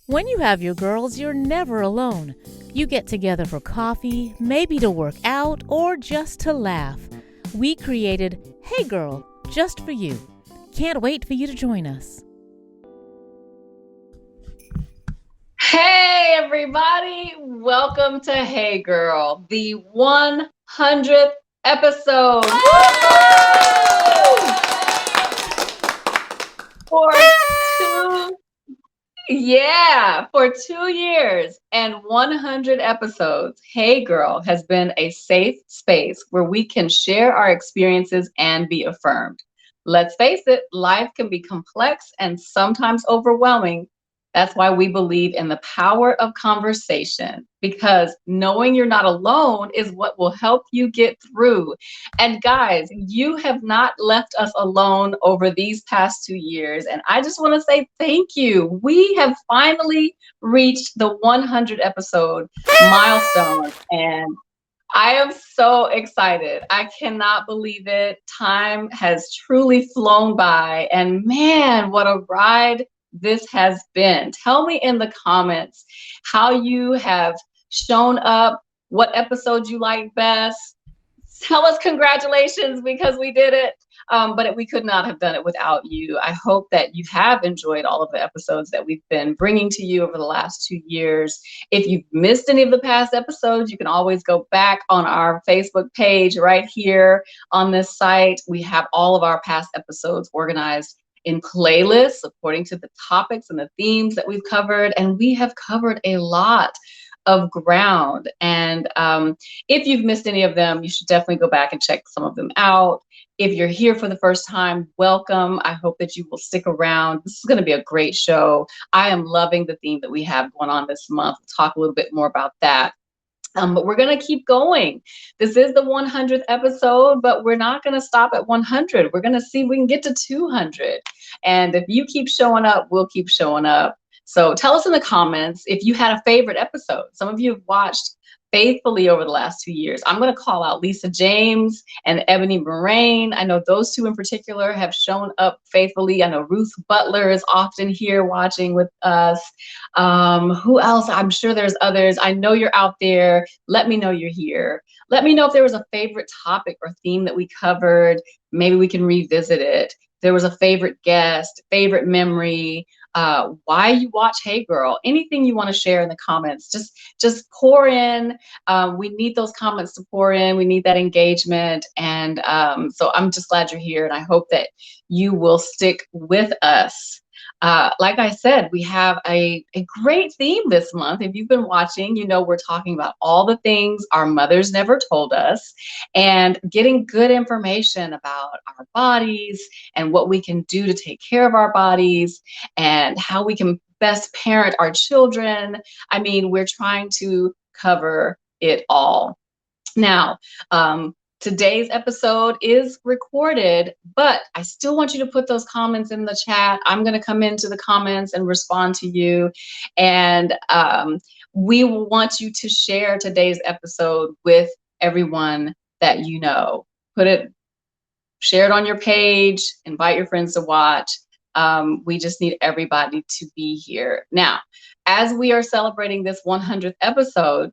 When you have your girls, you're never alone. You get together for coffee, maybe to work out, or just to laugh. We created Hey Girl just for you. Can't wait for you to join us. Hey, everybody. Welcome to Hey Girl, the 100th episode. For for 2 years and 100 episodes, Hey Girl has been a safe space where we can share our experiences and be affirmed. Let's face it, life can be complex and sometimes overwhelming. That's why we believe in the power of conversation, because knowing you're not alone is what will help you get through. And guys, you have not left us alone over these past 2 years. And I just want to say thank you. We have finally reached the 100 episode milestone. And I am so excited. I cannot believe it. Time has truly flown by. And man, what a ride this has been. Tell me in the comments how you have shown up, what episode you like best. Tell us congratulations because we did it. But we could not have done it without you. I hope that you have enjoyed all of the episodes that we've been bringing to you over the last 2 years. If you've missed any of the past episodes, you can always go back on our Facebook page right here on this site. We have all of our past episodes organized in playlists according to the topics and the themes that we've covered. And we have covered a lot of ground. And if you've missed any of them, you should definitely go back and check some of them out. If you're here for the first time, welcome. I hope that you will stick around. This is going to be a great show. I am loving the theme that we have going on this month. We'll talk a little bit more about that. But we're going to keep going. This is the 100th episode, but we're not going to stop at 100. We're going to see if we can get to 200. And if you keep showing up, we'll keep showing up. So tell us in the comments if you had a favorite episode. Some of you have watched faithfully over the last 2 years. I'm going to call out Lisa James and Ebony Moraine. I know those two in particular have shown up faithfully. I know Ruth Butler is often here watching with us. Who else? I'm sure there's others. I know you're out there. Let me know you're here. Let me know if there was a favorite topic or theme that we covered. Maybe we can revisit it. There was a favorite guest, favorite memory, why you watch Hey Girl, anything you want to share in the comments, just pour in. We need those comments to pour in. We need that engagement. And so I'm just glad you're here. And I hope that you will stick with us. Like I said, we have a great theme this month. If you've been watching, you know we're talking about all the things our mothers never told us and getting good information about our bodies and what we can do to take care of our bodies and how we can best parent our children. I mean, we're trying to cover it all. Now, today's episode is recorded, but I still want you to put those comments in the chat. I'm going to come into the comments and respond to you. And we will want you to share today's episode with everyone that you know. Share it on your page, invite your friends to watch. We just need everybody to be here. Now, as we are celebrating this 100th episode,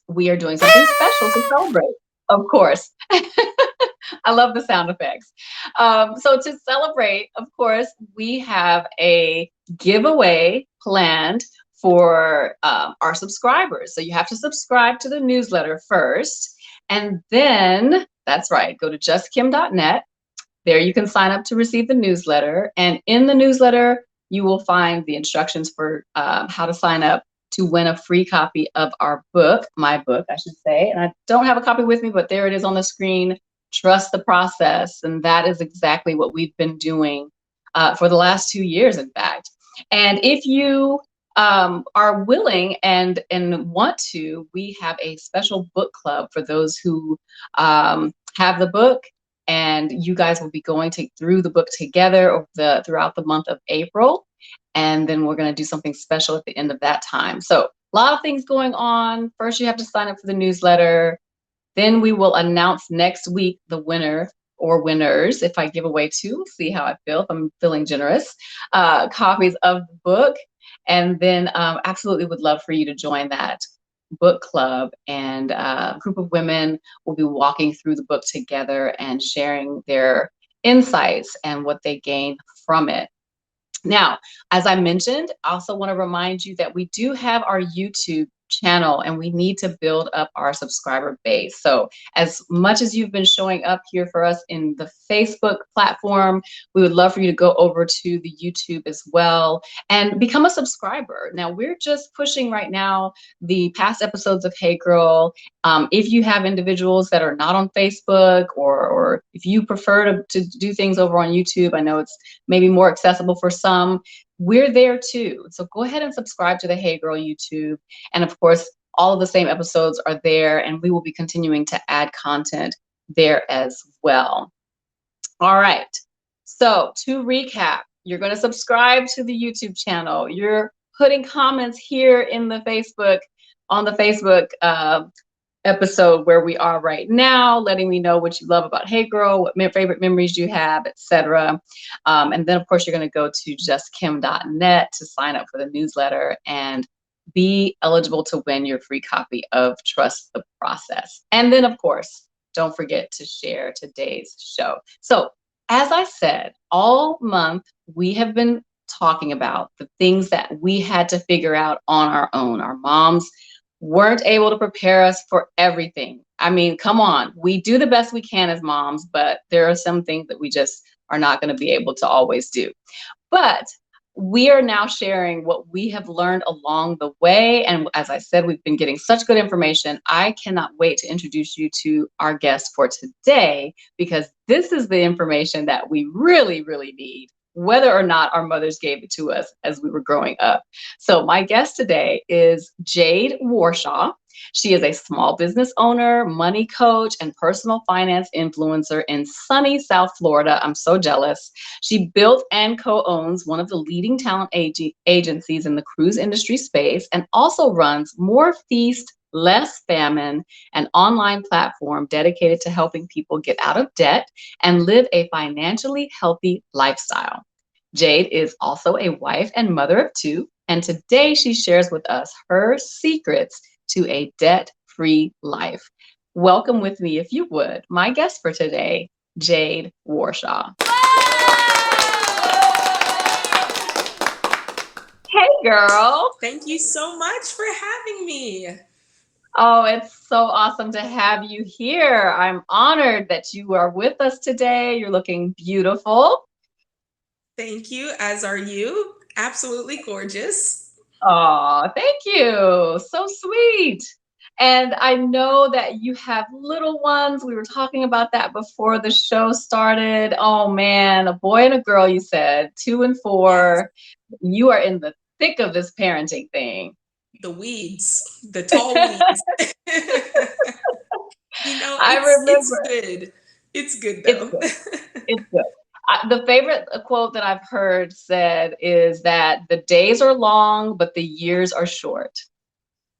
we are doing something special to celebrate. Of course. I love the sound effects. So to celebrate, of course, we have a giveaway planned for our subscribers. So you have to subscribe to the newsletter first. And then, that's right, go to justkim.net. There you can sign up to receive the newsletter. And in the newsletter, you will find the instructions for how to sign up to win a free copy of our book, my book, I should say. And I don't have a copy with me, but there it is on the screen. Trust the process. And that is exactly what we've been doing for the last 2 years, in fact. And if you are willing and want to, we have a special book club for those who have the book. And you guys will be going through the book together throughout the month of April. And then we're going to do something special at the end of that time. So a lot of things going on. First, you have to sign up for the newsletter. Then we will announce next week the winner or winners, if I give away two. See how I feel, if I'm feeling generous, copies of the book. And then absolutely would love for you to join that book club. And a group of women will be walking through the book together and sharing their insights and what they gain from it. Now, as I mentioned, I also want to remind you that we do have our YouTube channel and we need to build up our subscriber base. So as much as you've been showing up here for us in the Facebook platform, we would love for you to go over to the YouTube as well and become a subscriber. Now, we're just pushing right now the past episodes of Hey Girl. If you have individuals that are not on Facebook, or if you prefer to do things over on YouTube, I know it's maybe more accessible for some, we're there too. So go ahead and subscribe to the Hey Girl YouTube. And of course, all of the same episodes are there, and we will be continuing to add content there as well. All right. So to recap, you're going to subscribe to the YouTube channel. You're putting comments here in the Facebook, on the Facebook episode where we are right now, letting me know what you love about Hey Girl, what favorite memories you have, etc. And then, of course, you're going to go to justkim.net to sign up for the newsletter and be eligible to win your free copy of Trust the Process. And then, of course, don't forget to share today's show. So, as I said, all month we have been talking about the things that we had to figure out on our own. Our moms weren't able to prepare us for everything. I mean, come on, we do the best we can as moms, but there are some things that we just are not going to be able to always do. But we are now sharing what we have learned along the way. And as I said, we've been getting such good information. I cannot wait to introduce you to our guest for today, because this is the information that we really, really need, whether or not our mothers gave it to us as we were growing up. So my guest today is Jade Warshaw. She is a small business owner, money coach, and personal finance influencer in sunny South Florida. I'm so jealous. She built and co-owns one of the leading talent agencies in the cruise industry space, and also runs More Feast, Less Famine, an online platform dedicated to helping people get out of debt and live a financially healthy lifestyle. Jade is also a wife and mother of two, and today she shares with us her secrets to a debt-free life. Welcome with me, if you would, my guest for today, Jade Warshaw. Hey, girl. Thank you so much for having me. Oh, it's so awesome to have you here. I'm honored that you are with us today. You're looking beautiful. Thank you, as are you. Absolutely gorgeous. Oh, thank you. So sweet. And I know that you have little ones. We were talking about that before the show started. Oh man, a boy and a girl, you said, 2 and 4. You are in the thick of this parenting thing. The weeds, the tall weeds. I remember. It's good. It's good though. It's good. It's good. The favorite quote that I've heard said is that the days are long, but the years are short.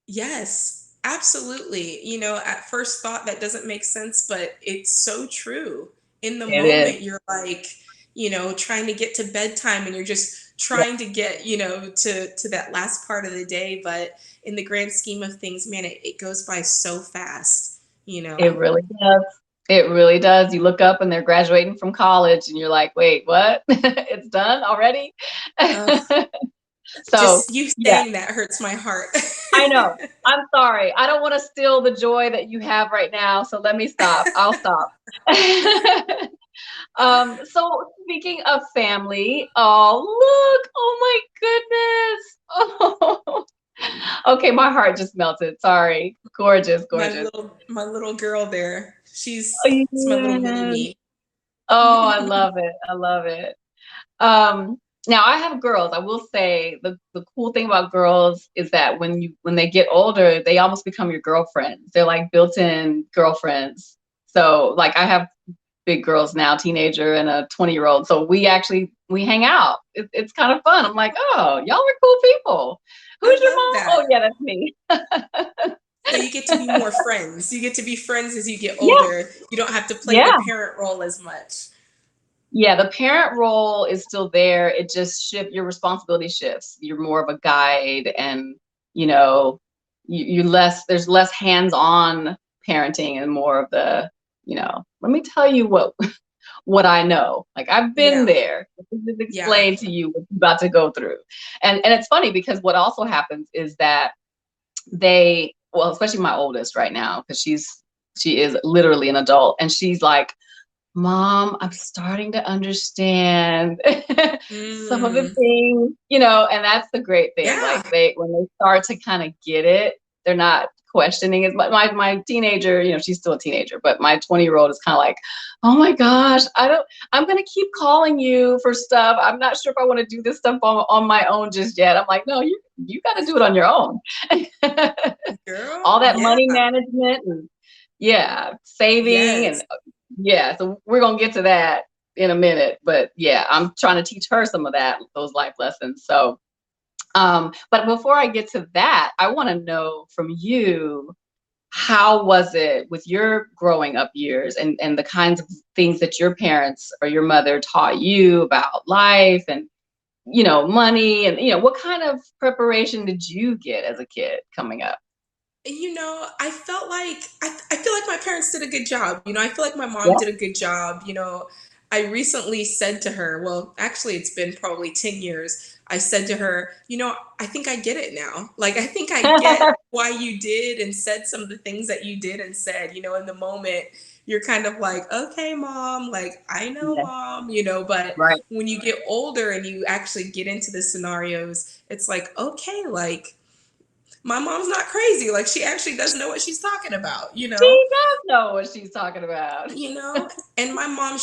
Yes, absolutely. At first thought that doesn't make sense, but it's so true. In the It is. moment, you're like, trying to get to bedtime and you're just trying to get, to that last part of the day. But in the grand scheme of things, man, it goes by so fast, It really does. It really does. You look up and they're graduating from college and you're like, wait, what? It's done already? So just you yeah, saying that hurts my heart. I know. I'm sorry. I don't want to steal the joy that you have right now. So let me stop. I'll stop. So speaking of family, oh, look. Oh my goodness. Oh. Okay, my heart just melted. Sorry. Gorgeous, gorgeous. My little girl there. Oh, It's my little mini yeah. me. Oh, I love it. I love it. Now I have girls. I will say the cool thing about girls is that when they get older, they almost become your girlfriends. They're like built-in girlfriends. So like I have big girls now, teenager and a 20-year-old. So we hang out. It's kind of fun. I'm like, oh, y'all are cool people. Who's your mom? That. Oh yeah, that's me. So you get to be more friends. You get to be friends as you get older. You don't have to play the parent role as much. Yeah, the parent role is still there. It just your responsibility shifts. You're more of a guide, and you know, you less there's less hands-on parenting and more of the, let me tell you what I know. Like, I've been Yeah. there. Let me just Yeah. explain to you what you're about to go through. And it's funny because what also happens is that well, especially my oldest right now, because she is literally an adult, and she's like, Mom, I'm starting to understand some of the Mm. things, and that's the great thing. Yeah. Like, when they start to kind of get it, they're not questioning as much. My teenager, she's still a teenager, but my 20-year-old is kind of like, oh my gosh, I'm going to keep calling you for stuff. I'm not sure if I want to do this stuff on my own just yet. I'm like, no, you got to do it on your own. Girl. All that Yeah. money management and yeah, saving Yes. and yeah, so we're gonna get to that in a minute. But yeah, I'm trying to teach her some of those life lessons. So, but before I get to that, I want to know from you, how was it with your growing up years, and the kinds of things that your parents or your mother taught you about life and money, and what kind of preparation did you get as a kid coming up? I felt like I feel like my parents did a good job. I feel like my mom Yeah. did a good job. I recently said to her, well, actually, it's been probably 10 years. I said to her, I think I get it now. Like, I think I get why you did and said some of the things that you did and said. In the moment, you're kind of like, okay, mom, like, I know, Yeah. mom, but Right. when you get older and you actually get into the scenarios, it's like, okay, like, my mom's not crazy. Like, she actually does know what she's talking about, She does know what she's talking about. you know? And my mom,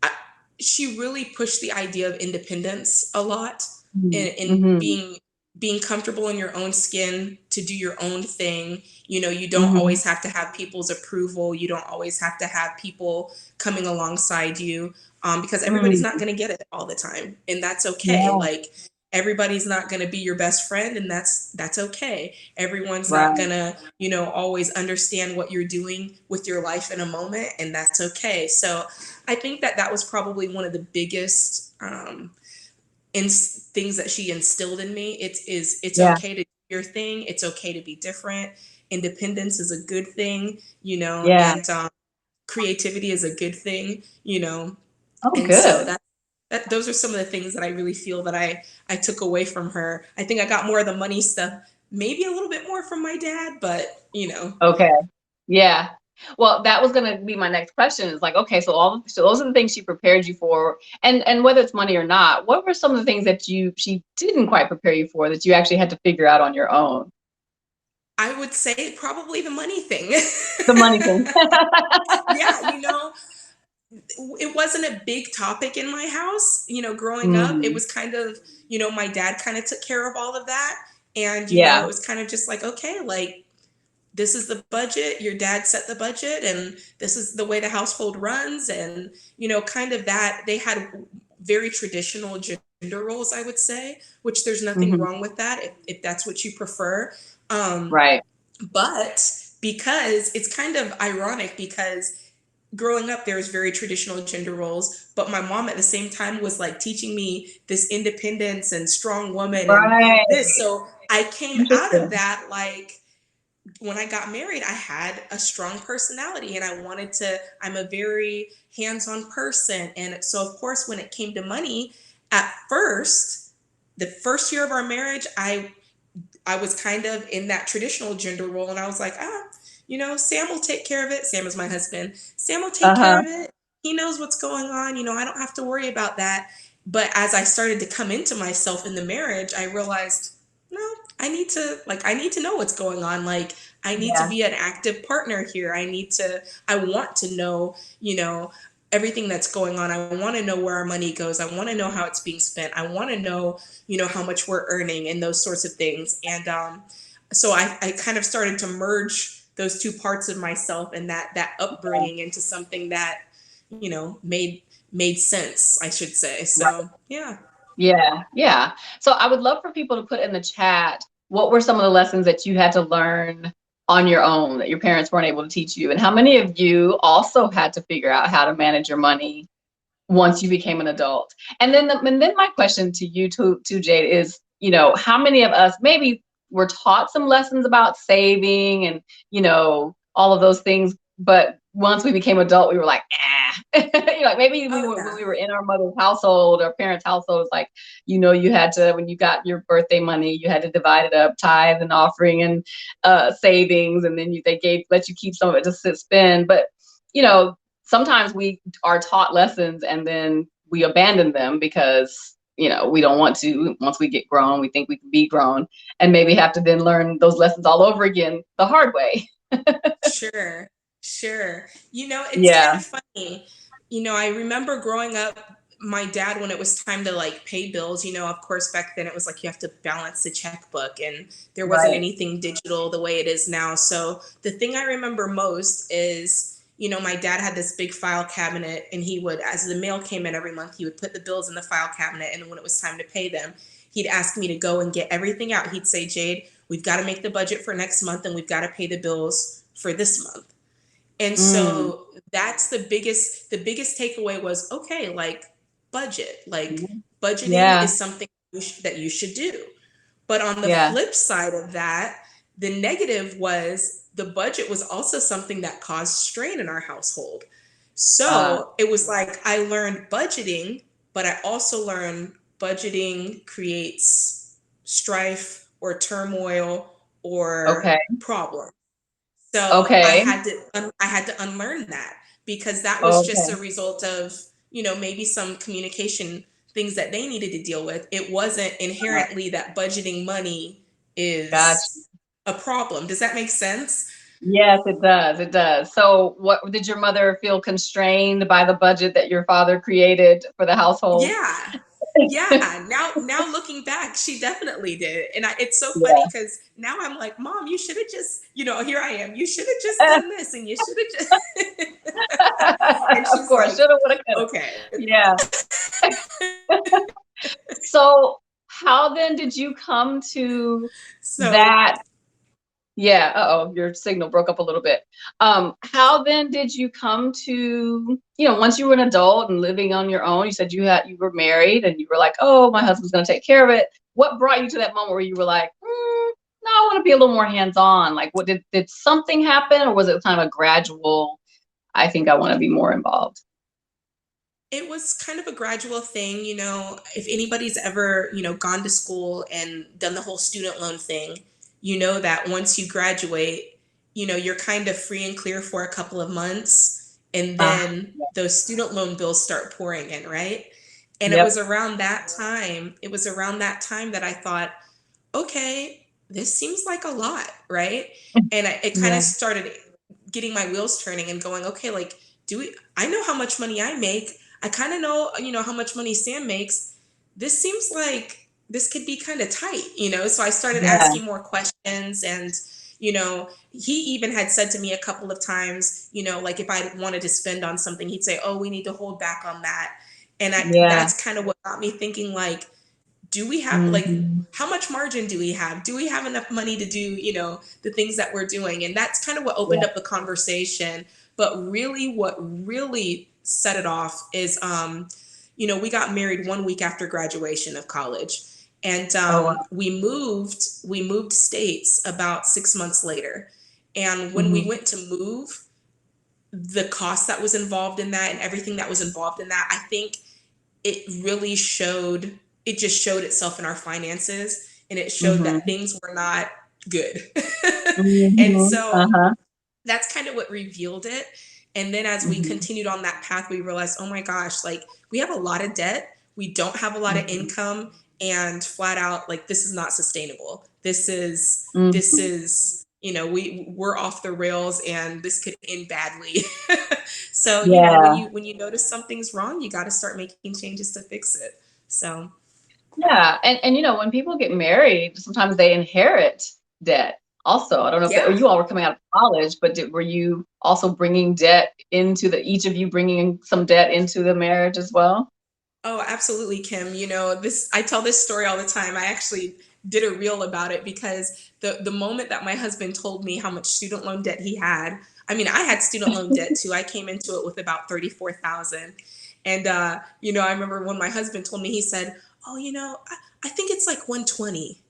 I- she really pushed the idea of independence a lot, and Mm-hmm. being comfortable in your own skin to do your own thing. You don't Mm-hmm. always have to have people's approval. You don't always have to have people coming alongside you, because everybody's not Mm. going to get it all the time, and that's okay. Yeah. Like, everybody's not going to be your best friend, and that's okay. Everyone's not Right. going to always understand what you're doing with your life in a moment, and that's okay. So I think that was probably one of the biggest things that she instilled in me. It's Yeah. okay to do your thing. It's okay to be different. Independence is a good thing, Yeah. and creativity is a good thing, Oh, and so good. those are some of the things that I really feel that I took away from her. I think I got more of the money stuff, maybe a little bit more from my dad, but Okay. Yeah. Well, that was going to be my next question. Is like, okay, so those are the things she prepared you for, and whether it's money or not, what were some of the things that she didn't quite prepare you for that you actually had to figure out on your own? I would say probably the money thing. The money thing. Yeah, it wasn't a big topic in my house, growing up. It Mm. was kind of, my dad kind of took care of all of that. And, it Yeah. was kind of just like, okay, like, this is the budget. Your dad set the budget, and this is the way the household runs. And, kind of that they had very traditional gender roles, I would say, which there's nothing Hmm. wrong with that if that's what you prefer. Um, Right. but because it's kind of ironic, because growing up there was very traditional gender roles, but my mom at the same time was like teaching me this independence and strong woman and Right. this. So I came out of Interesting. that, like, when I got married, I had a strong personality, and I'm a very hands-on person. And so, of course, when it came to money, at first, the first year of our marriage, I was kind of in that traditional gender role, and I was like, Sam will take care of it. Sam is my husband. Sam will take care Uh-huh. of it. He knows what's going on. I don't have to worry about that. But as I started to come into myself in the marriage, I realized, no, I need to know what's going on. Like, I need to Yeah. be an active partner here. I want to know, everything that's going on. I want to know where our money goes. I want to know how it's being spent. I want to know, how much we're earning and those sorts of things. And so I kind of started to merge those two parts of myself and that upbringing into something that, made sense, I should say. Right. So yeah. Yeah. Yeah. So I would love for people to put in the chat, what were some of the lessons that you had to learn on your own, that your parents weren't able to teach you? And how many of you also had to figure out how to manage your money once you became an adult? And then my question to you, to Jade, is, how many of us maybe were taught some lessons about saving and, all of those things, but once we became adult, we were like, like maybe Oh when yeah. we were in our mother's household or parents' households, like, you had to, when you got your birthday money, you had to divide it up, tithe and offering and savings, and then they let you keep some of it to spend. But you know, sometimes we are taught lessons and then we abandon them because we don't want to. Once we get grown, we think we can be grown and maybe have to then learn those lessons all over again the hard way. Sure, sure. It's kind Yeah. of funny. I remember growing up, my dad, when it was time to like pay bills, of course, back then it was like you have to balance the checkbook and there wasn't Right. anything digital the way it is now. So the thing I remember most is, my dad had this big file cabinet and he would, as the mail came in every month, he would put the bills in the file cabinet. And when it was time to pay them, he'd ask me to go and get everything out. He'd say, Jade, we've got to make the budget for next month and we've got to pay the bills for this month. And Mm. so that's the biggest takeaway was, okay, like budget, like budgeting Yeah. is something that you should do. But on the Yeah. flip side of that, the negative was the budget was also something that caused strain in our household. Uh, So it was like I learned budgeting, but I also learned budgeting creates strife or turmoil okay. or problem. So I Okay. had to I had to unlearn that because that was just a Okay. result of, maybe some communication things that they needed to deal with. It wasn't Uh, inherently that budgeting money gotcha. is a problem. Does that make sense? Yes, it does. It does. So, what did your mother feel constrained by the budget that your father created for the household? Yeah. Yeah, now looking back, she definitely did. And it's so Yeah. funny because now I'm like, Mom, you should have just, here I am. You should have just done this and you should have just and Of she's course, like, shoulda, woulda, coulda. okay. Yeah. So, how then did you come to So that? Yeah. Uh-oh, your signal broke up a little bit. How then did you come to, once you were an adult and living on your own, you said you were married and you were like, oh, my husband's going to take care of it. What brought you to that moment where you were like, no, I want to be a little more hands-on? Like, what did something happen, or was it kind of a gradual, I think I want to be more involved? it was kind of a gradual thing, if anybody's ever, gone to school and done the whole student loan thing, you know that once you graduate, you're kind of free and clear for a couple of months and Ah, then those student loan bills start pouring in, right? And it was yep. around that time, that I thought, okay, this seems like a lot, right? And it kind Yeah. of started getting my wheels turning and going, okay, like, I know how much money I make. I kind of know, how much money Sam makes. This seems like this could be kind of tight, So I started Yeah. asking more questions and, he even had said to me a couple of times, like if I wanted to spend on something, he'd say, oh, we need to hold back on that. And Yeah. that's kind of what got me thinking, like, do we have like Mhm. how much margin do we have? Do we have enough money to do, the things that we're doing? And that's kind of what opened Yeah. up the conversation. But really what really set it off is we got married 1 week after graduation of college. And Oh, wow. we moved states about 6 months later. And when we Mhm. went to move, the cost that was involved in that and everything that was involved in that, I think it really showed it just showed itself in our finances and it showed that Mhm. things were not good. And Mhm. so Uh-huh. that's kind of what revealed it. And then as we Mhm. continued on that path, we realized, oh my gosh, like we have a lot of debt, we don't have a lot of Mhm. income, and flat out, like this is not sustainable. Mhm. We're off the rails and this could end badly. So, when Yeah. you notice something's wrong, you got to start making changes to fix it. So, Yeah, and when people get married, sometimes they inherit debt. Also, I don't know if or yeah. you all were coming out of college, but were you also bringing debt into each of you bringing some debt into the marriage as well? Oh, absolutely, Kim. I tell this story all the time. I actually did a reel about it, because the moment that my husband told me how much student loan debt he had, I mean, I had student loan debt too. I came into it with about 34,000. And, I remember when my husband told me, he said, oh, I think it's like 120.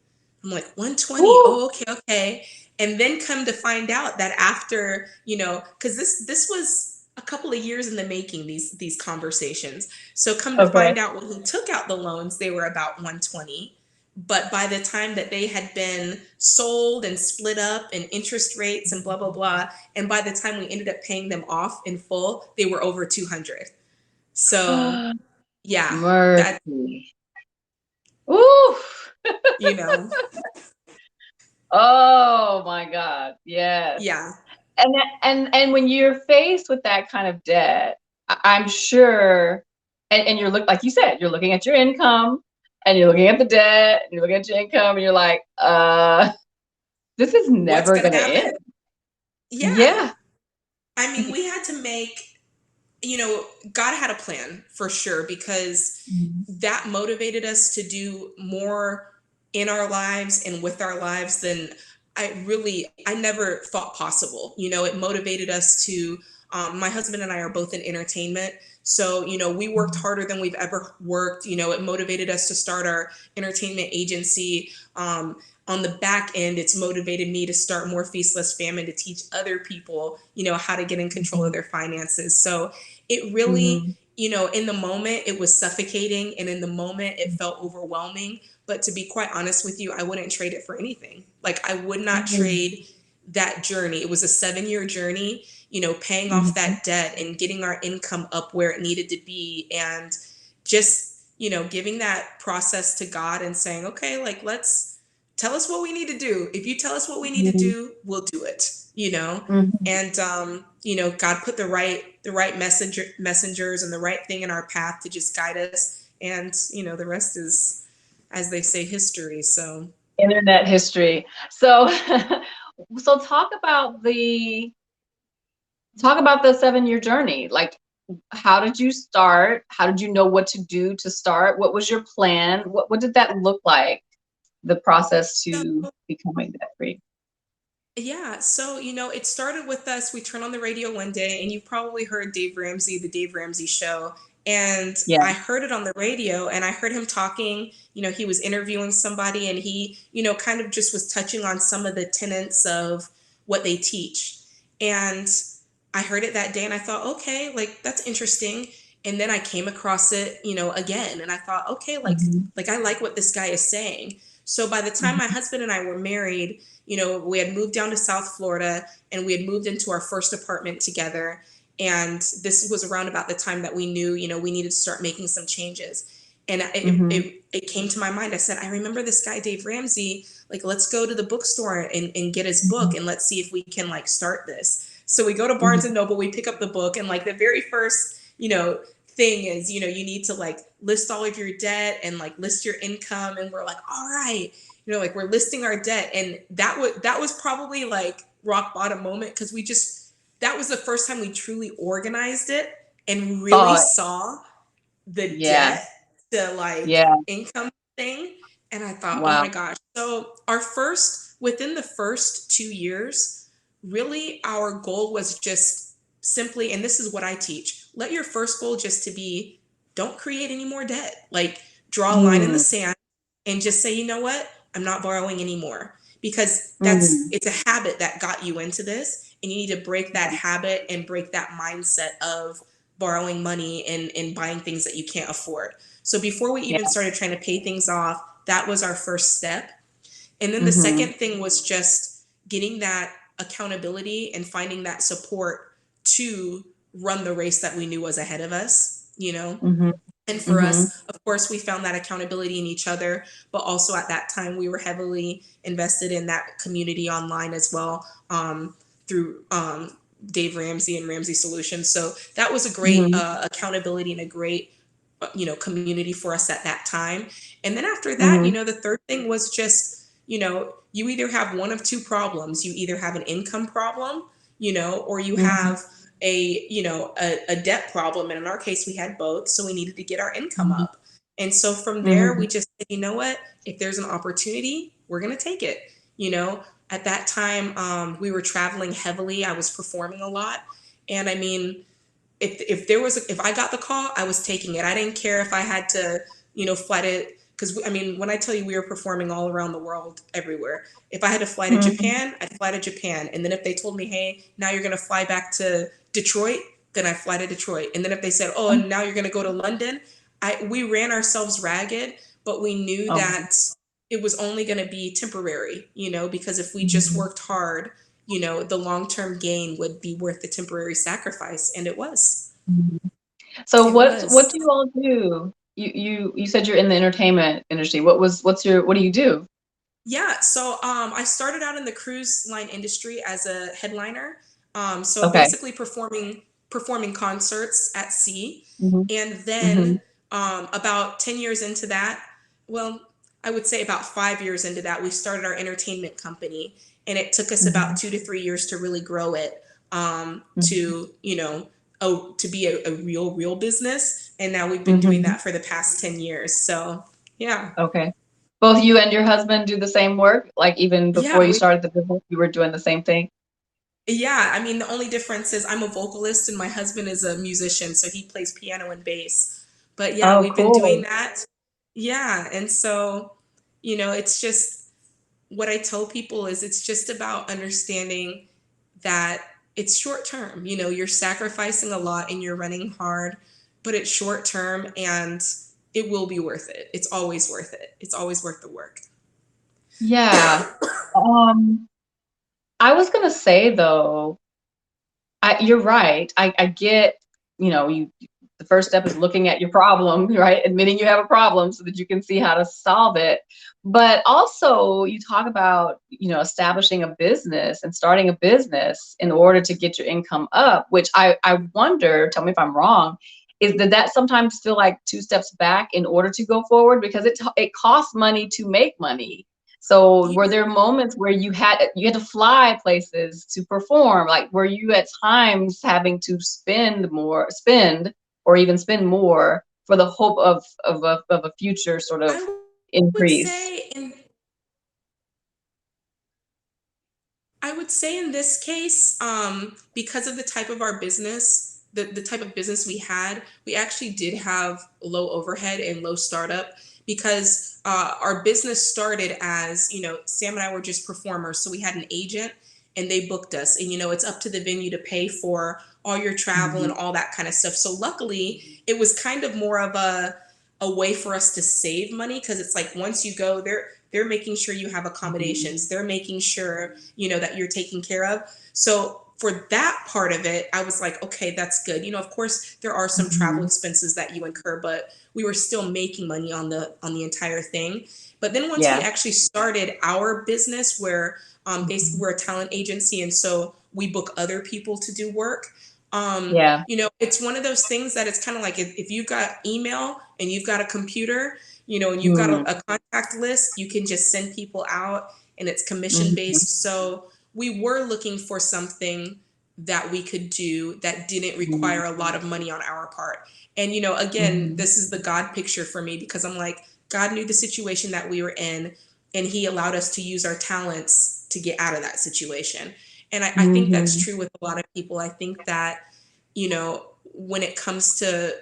I'm like, 120. Woo. Oh, okay, okay. And then come to find out that after, because this was a couple of years in the making, these conversations. So come to Okay. find out, when he took out the loans, they were about 120. But by the time that they had been sold and split up, and interest rates and blah, blah, blah, and by the time we ended up paying them off in full, they were over 200. So yeah, that, Mercy. Ooh. you know, Oh my God. Yes. yeah. And when you're faced with that kind of debt, I'm sure, and you're like you said, you're looking at your income and you're looking at the debt and you're looking at your income and you're like, this is What's never gonna gonna happen? end. Yeah. Yeah. I mean, we had to make, God had a plan for sure, because that motivated us to do more in our lives and with our lives than I never thought possible. It motivated us to, my husband and I are both in entertainment. So, we worked harder than we've ever worked. It motivated us to start our entertainment agency. On the back end, it's motivated me to start More Feast Less Famine, to teach other people, how to get in control of their finances. So it really, in the moment, it was suffocating. And in the moment, it felt overwhelming. But to be quite honest with you, I wouldn't trade it for anything. Like, I would not trade that journey. It was a 7-year journey, paying off that debt and getting our income up where it needed to be. And just, giving that process to God and saying, okay, like, tell us what we need to do. If you tell us what we need to do, we'll do it, and, God put the right messengers and the right thing in our path to just guide us. And, the rest is, as they say, history. So Internet history. So, so talk about the 7-year journey. Like, how did you start? How did you know what to do to start? What was your plan? What did that look like? The process to becoming debt free. yeah, so it started with us. We turned on the radio one day, and you probably heard Dave Ramsey, the Dave Ramsey Show. And Yeah. I heard it on the radio, and I heard him talking. He was interviewing somebody, and he, kind of just was touching on some of the tenets of what they teach. And I heard it that day, and I thought, okay, like, that's interesting. And then I came across it, again, and I thought, okay, like I like what this guy is saying. So by the time my husband and I were married, we had moved down to South Florida, and we had moved into our first apartment together. And this was around about the time that we knew, we needed to start making some changes. And it came to my mind. I said, I remember this guy, Dave Ramsey, like, let's go to the bookstore and get his book, and let's see if we can, like, start this. So we go to Barnes and Noble, we pick up the book, and, like, the very first, thing is, you need to, like, list all of your debt and, like, list your income. And we're like, all right, like, we're listing our debt. And that was probably, like, rock bottom moment, because that was the first time we truly organized it and really saw the debt to, like, income thing. And I thought, oh my gosh. So within the first 2 years, really our goal was just simply, and this is what I teach, let your first goal just to be, don't create any more debt. Like, draw a line in the sand and just say, you know what? I'm not borrowing anymore, because it's a habit that got you into this, and you need to break that habit and break that mindset of borrowing money and buying things that you can't afford. So before we even started trying to pay things off, that was our first step. And then the second thing was just getting that accountability and finding that support to run the race that we knew was ahead of us, And for us, of course, we found that accountability in each other, but also at that time we were heavily invested in that community online as well, through Dave Ramsey and Ramsey Solutions. So that was a great accountability and a great, community for us at that time. And then after that, the third thing was just, you either have one of two problems. You either have an income problem, or you have a debt problem. And in our case, we had both. So we needed to get our income up. And so from there, Mm-hmm. we just said, you know what? If there's an opportunity, we're going to take it. You know, at that time, we were traveling heavily. I was performing a lot. And I mean, if I got the call, I was taking it. I didn't care if I had to, fly to, because I mean, when I tell you we were performing all around the world, everywhere. If I had to fly to Mm-hmm. Japan, I'd fly to Japan. And then if they told me, hey, now you're going to fly back to Detroit, then I fly to Detroit. And then if they said, oh, and now you're going to go to London, we ran ourselves ragged, but we knew Oh. that it was only going to be temporary, because if we just Mhm. worked hard, the long-term gain would be worth the temporary sacrifice. And it was. Mhm. So It what was. do you all do? You said you're in the entertainment industry. What do you do? Yeah, so I started out in the cruise line industry as a headliner. So Okay. basically performing concerts at sea. Mm-hmm. And then Mm-hmm. about 10 years into that, well, I would say about 5 years into that, we started our entertainment company. And it took us about Mm-hmm. 2 to 3 years to really grow it, Mm-hmm. to be a real business. And now we've been doing Mm-hmm. that for the past 10 years. So yeah. Okay. Both you and your husband do the same work? Like even before Yeah, you started the business, you were doing the same thing? Yeah, I mean, the only difference is I'm a vocalist and my husband is a musician, so he plays piano and bass. But yeah, Oh, we've been doing cool. that. Yeah, and so, it's just what I tell people is it's just about understanding that it's short term. You're sacrificing a lot and you're running hard, but it's short term and it will be worth it. It's always worth it. It's always worth the work. Yeah. Um, I was gonna say though, you're right. I get, the first step is looking at your problem, right? Admitting you have a problem so that you can see how to solve it. But also you talk about, establishing a business and starting a business in order to get your income up, which I wonder, tell me if I'm wrong, is that sometimes feel like two steps back in order to go forward because it costs money to make money. So were there moments where you had to fly places to perform? Like were you at times having to spend or even spend more for the hope of a future sort of I would increase? say in I would say in this case, because of the type of our business, the type of business we had, we actually did have low overhead and low startup because our business started as, Sam and I were just performers. So we had an agent and they booked us. And, it's up to the venue to pay for all your travel Mhm. and all that kind of stuff. So luckily, it was kind of more of a way for us to save money because it's like once you go there, they're making sure you have accommodations. They're making sure, that you're taken care of. So for that part of it, I was like, okay, that's good. Of course there are some travel Mhm. expenses that you incur, but we were still making money on the entire thing. But then once we Yeah. actually started our business where basically Mhm. we're a talent agency and so we book other people to do work. Yeah. It's one of those things that it's kind of like if you've got email and you've got a computer, and you've got Mm. a contact list, you can just send people out and it's commission Mhm. based. So we were looking for something that we could do that didn't Mhm. require a lot of money on our part. And, again, Mhm. this is the God picture for me because I'm like, God knew the situation that we were in and he allowed us to use our talents to get out of that situation. And I think that's Mhm. true with a lot of people. I think that, when it comes to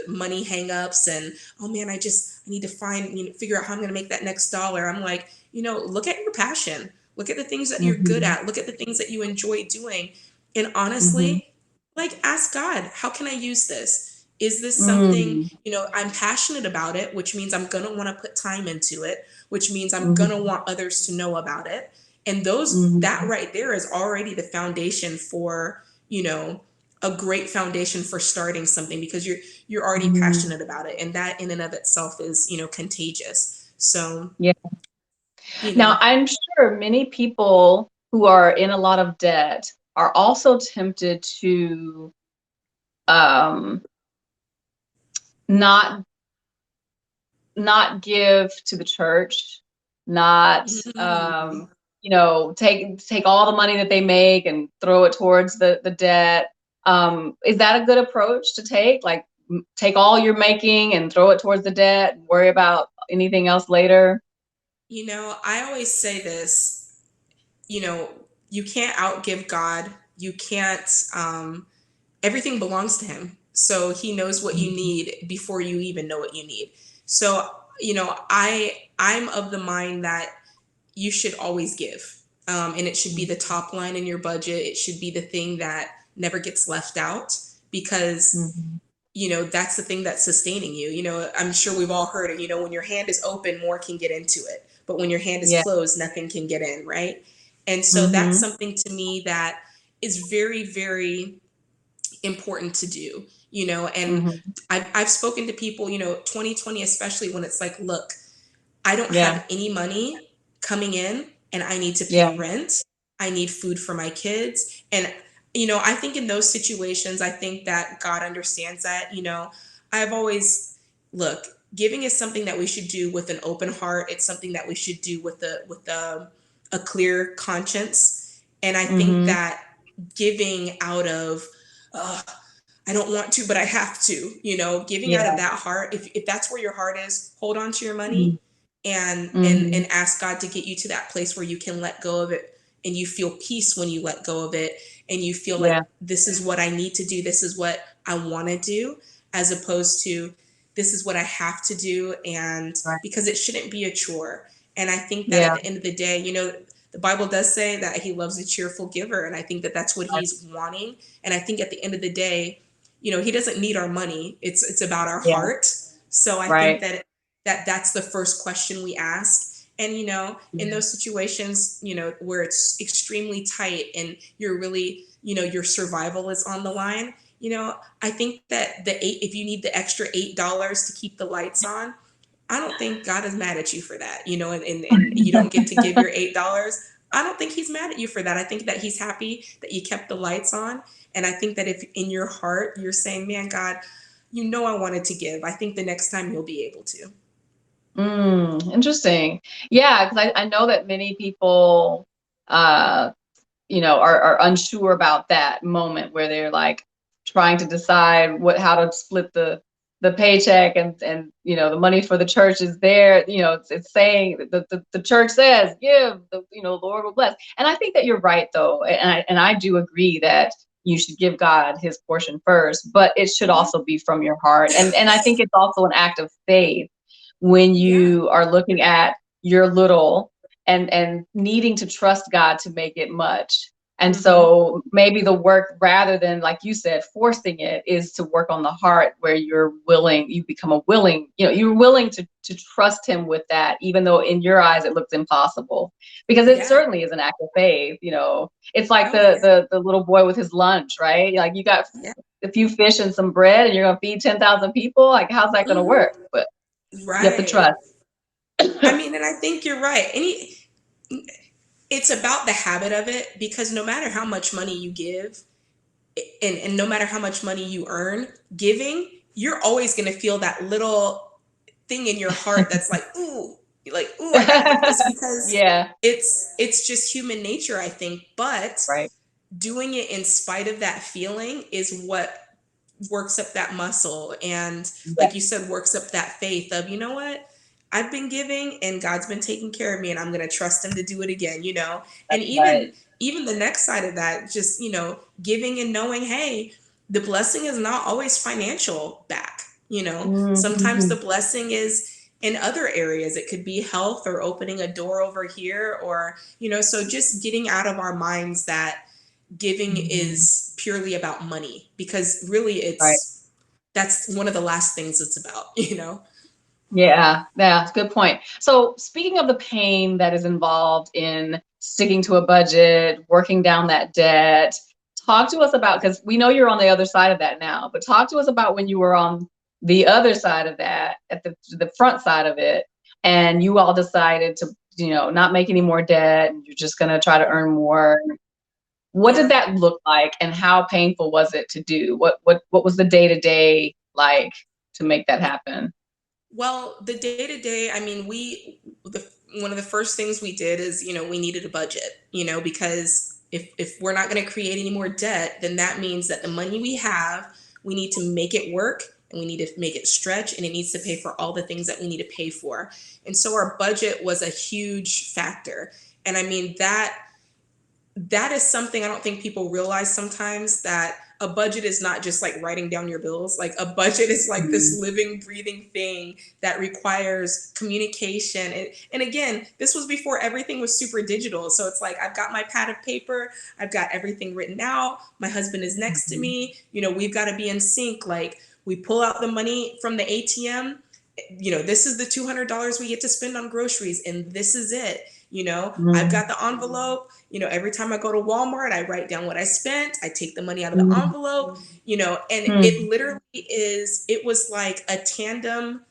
money hangups and oh man, I need to find figure out how I'm going to make that next dollar. I'm like, look at your passion, look at the things that you're good Mhm. at, look at the things that you enjoy doing, and Mhm. honestly, like ask God, how can I use this? Is this something Mm. I'm passionate about it, which means I'm going to want to put time into it, which means I'm going to Mhm. want others to know about it. And that Mhm. right there is already the foundation for you know a great foundation for starting something because you're already Mhm. passionate about it, and that in and of itself is contagious. So Yeah. you Now, know I'm sure many people who are in a lot of debt are also tempted to um, not not give to the church, not mm, take all the money that they make and throw it towards the debt. Is that a good approach to take? Like take all you're making and throw it towards the debt and worry about anything else later? I always say this, you know, you can't outgive God. You can't, everything belongs to him. So he knows what you need before you even know what you need. So, I'm of the mind that you should always give. And it should be the top line in your budget. It should be the thing that never gets left out because, Mm-hmm. that's the thing that's sustaining you. I'm sure we've all heard it, when your hand is open, more can get into it. But when your hand is Yeah. closed, nothing can get in, right? And so that's Mm-hmm. something to me that is very, very important to do, and Mm-hmm. I've spoken to people, 2020, especially when it's like, look, I don't Yeah. have any money coming in and I need to Yeah. pay rent. I need food for my kids. And, I think in those situations, I think that God understands that. I've always, look, giving is something that we should do with an open heart. It's something that we should do with a clear conscience. And I think Mm-hmm. that giving out of, uh, I don't want to, but I have to, giving out of Yeah. that heart. If that's where your heart is, hold on to your money and and Mm-hmm. and ask God to get you to that place where you can let go of it and you feel peace when you let go of it and you feel Yeah. like this is what I need to do, this is what I want to do, as opposed to this is what I have to do, and Right. because it shouldn't be a chore. And I think that at Yeah. the end of the day, the Bible does say that he loves a cheerful giver, and I think that that's what Right. he's wanting. And I think at the end of the day, he doesn't need our money. It's about our Yeah. heart. So I think Right. that's the first question we ask. And in Yeah. those situations, where it's extremely tight and you're really, your survival is on the line, I think that if you need the extra $8 to keep the lights on, I don't think God is mad at you for that, and you don't get to give your $8. I don't think he's mad at you for that. I think that he's happy that you kept the lights on. And I think that if in your heart you're saying, man, God, I wanted to give, I think the next time you'll be able to. Interesting. Yeah, because I know that many people, are unsure about that moment where they're like trying to decide how to split the paycheck, and the money for the church is there. It's saying the church says give, Lord will bless. And I think that you're right though, and I do agree that you should give God his portion first, but it should Mhm. also be from your heart. And I think it's also an act of faith when Yeah. you are looking at your little and needing to trust God to make it much. And Hmm. so maybe the work, rather than, like you said, forcing it, is to work on the heart where you become you're willing to trust him with that, even though in your eyes it looks impossible, because it Yeah. certainly is an act of faith. It's like Oh yeah. the little boy with his lunch, right? Like, you got Yeah. a few fish and some bread and you're going to feed 10,000 people. Like, how's that going to Hmm. work? But you have to Right. trust. I mean, and I think you're right. It's about the habit of it, because no matter how much money you give, and no matter how much money you earn giving, you're always going to feel that little thing in your heart that's like, ooh, I got to give this, because Yeah. it's just human nature, I think. But Right. doing it in spite of that feeling is what works up that muscle, and Yeah. like you said, works up that faith of, what, I've been giving and God's been taking care of me, and I'm going to trust him to do it again. And That's right. even the next side of that, just giving and knowing, hey, the blessing is not always financial back. Sometimes Mhm. the blessing is in other areas. It could be health or opening a door over here, or so just getting out of our minds that giving Mhm. is purely about money, because really Right. that's one of the last things it's about. Yeah, yeah, it's a good point. So, speaking of the pain that is involved in sticking to a budget, working down that debt, talk to us about, because we know you're on the other side of that now, but talk to us about when you were on the other side of that, at the front side of it, and you all decided to, not make any more debt, and you're just going to try to earn more. What did Yeah. that look like, and how painful was it to do? What was the day-to-day like to make that happen? Well, the day to day, I mean, one of the first things we did is, we needed a budget, because if we're not going to create any more debt, then that means that the money we have, we need to make it work and we need to make it stretch, and it needs to pay for all the things that we need to pay for. And so our budget was a huge factor. And I mean, that is something I don't think people realize sometimes, that a budget is not just like writing down your bills. Like a budget is like this living, breathing thing that requires communication. And again, this was before everything was super digital. So it's like, I've got my pad of paper, I've got everything written out. My husband is next to me. We've got to be in sync. Like we pull out the money from the ATM. This is the $200 we get to spend on groceries, and this is it. I've got the envelope. Every time I go to Walmart, I write down what I spent. I take the money out of the envelope, and it literally it was like a tandem,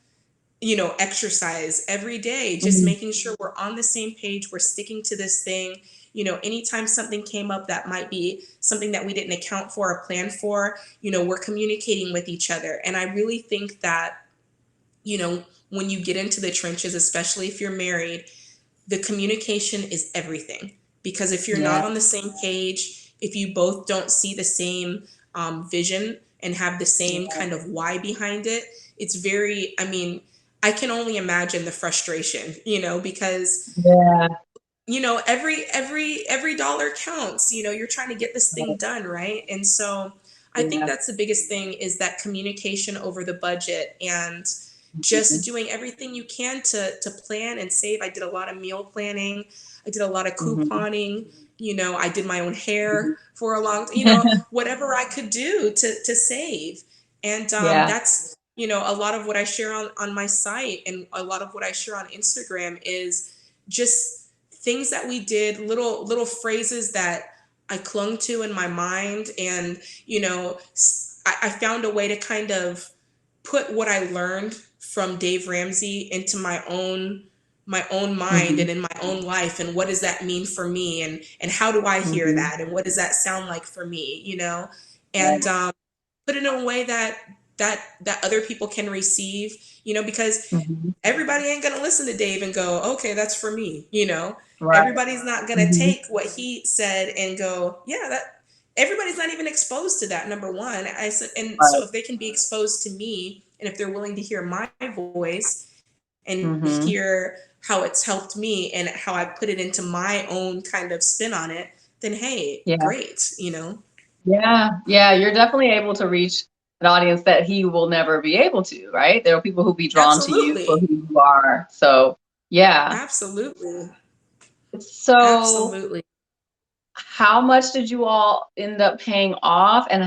exercise every day, just making sure we're on the same page. We're sticking to this thing. Anytime something came up that might be something that we didn't account for or plan for, we're communicating with each other. And I really think that, when you get into the trenches, especially if you're married, the communication is everything. Because if you're not on the same page, if you both don't see the same vision and have the same kind of why behind it, it's very, I can only imagine the frustration, because every dollar counts. You're trying to get this thing done, right? And so I think that's the biggest thing, is that communication over the budget, and just doing everything you can to plan and save. I did a lot of meal planning. I did a lot of couponing. I did my own hair for a long time, whatever I could do to save. And that's, a lot of what I share on my site, and a lot of what I share on Instagram is just things that we did, little phrases that I clung to in my mind. And, I found a way to kind of put what I learned from Dave Ramsey into my own mind and in my own life. And what does that mean for me? And how do I hear that? And what does that sound like for me? And put it in a way that other people can receive, because everybody ain't going to listen to Dave and go, okay, that's for me. Everybody's not going to take what he said and go, that everybody's not even exposed to that. Number one, I said, and so if they can be exposed to me, and if they're willing to hear my voice and hear how it's helped me and how I put it into my own kind of spin on it, then hey, great, Yeah, you're definitely able to reach an audience that he will never be able to, right? There are people who'll be drawn to you for who you are. So, Absolutely. So, absolutely. How much did you all end up paying off? And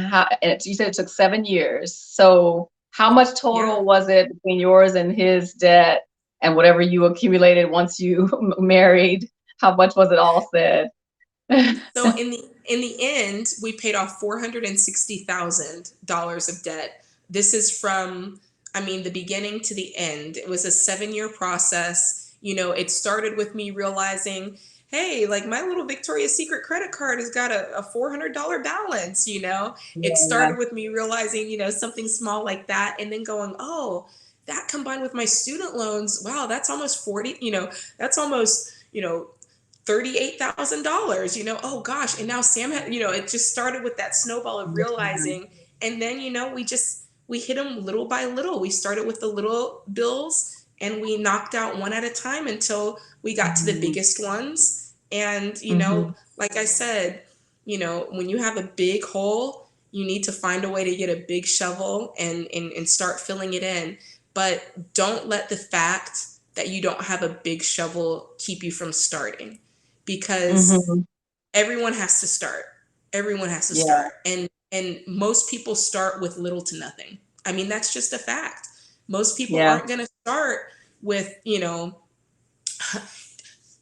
you said it took 7 years. So how much total was it between yours and his debt and whatever you accumulated once you married? How much was it all said? So in the end, we paid off $460,000 of debt. This is from, the beginning to the end. It was a 7-year process. It started with me realizing, hey, like my little Victoria's Secret credit card has got a $400 balance, It started with me realizing, something small like that, and then going, oh, that combined with my student loans, wow, that's almost 40, that's almost, $38,000, oh gosh. And now Sam had, it just started with that snowball of realizing. And then, we hit them little by little. We started with the little bills, and we knocked out one at a time until we got to the biggest ones. And, like I said, when you have a big hole, you need to find a way to get a big shovel and start filling it in. But don't let the fact that you don't have a big shovel keep you from starting, because everyone has to start. Everyone has to start. And most people start with little to nothing. That's just a fact. Most people aren't going to start with,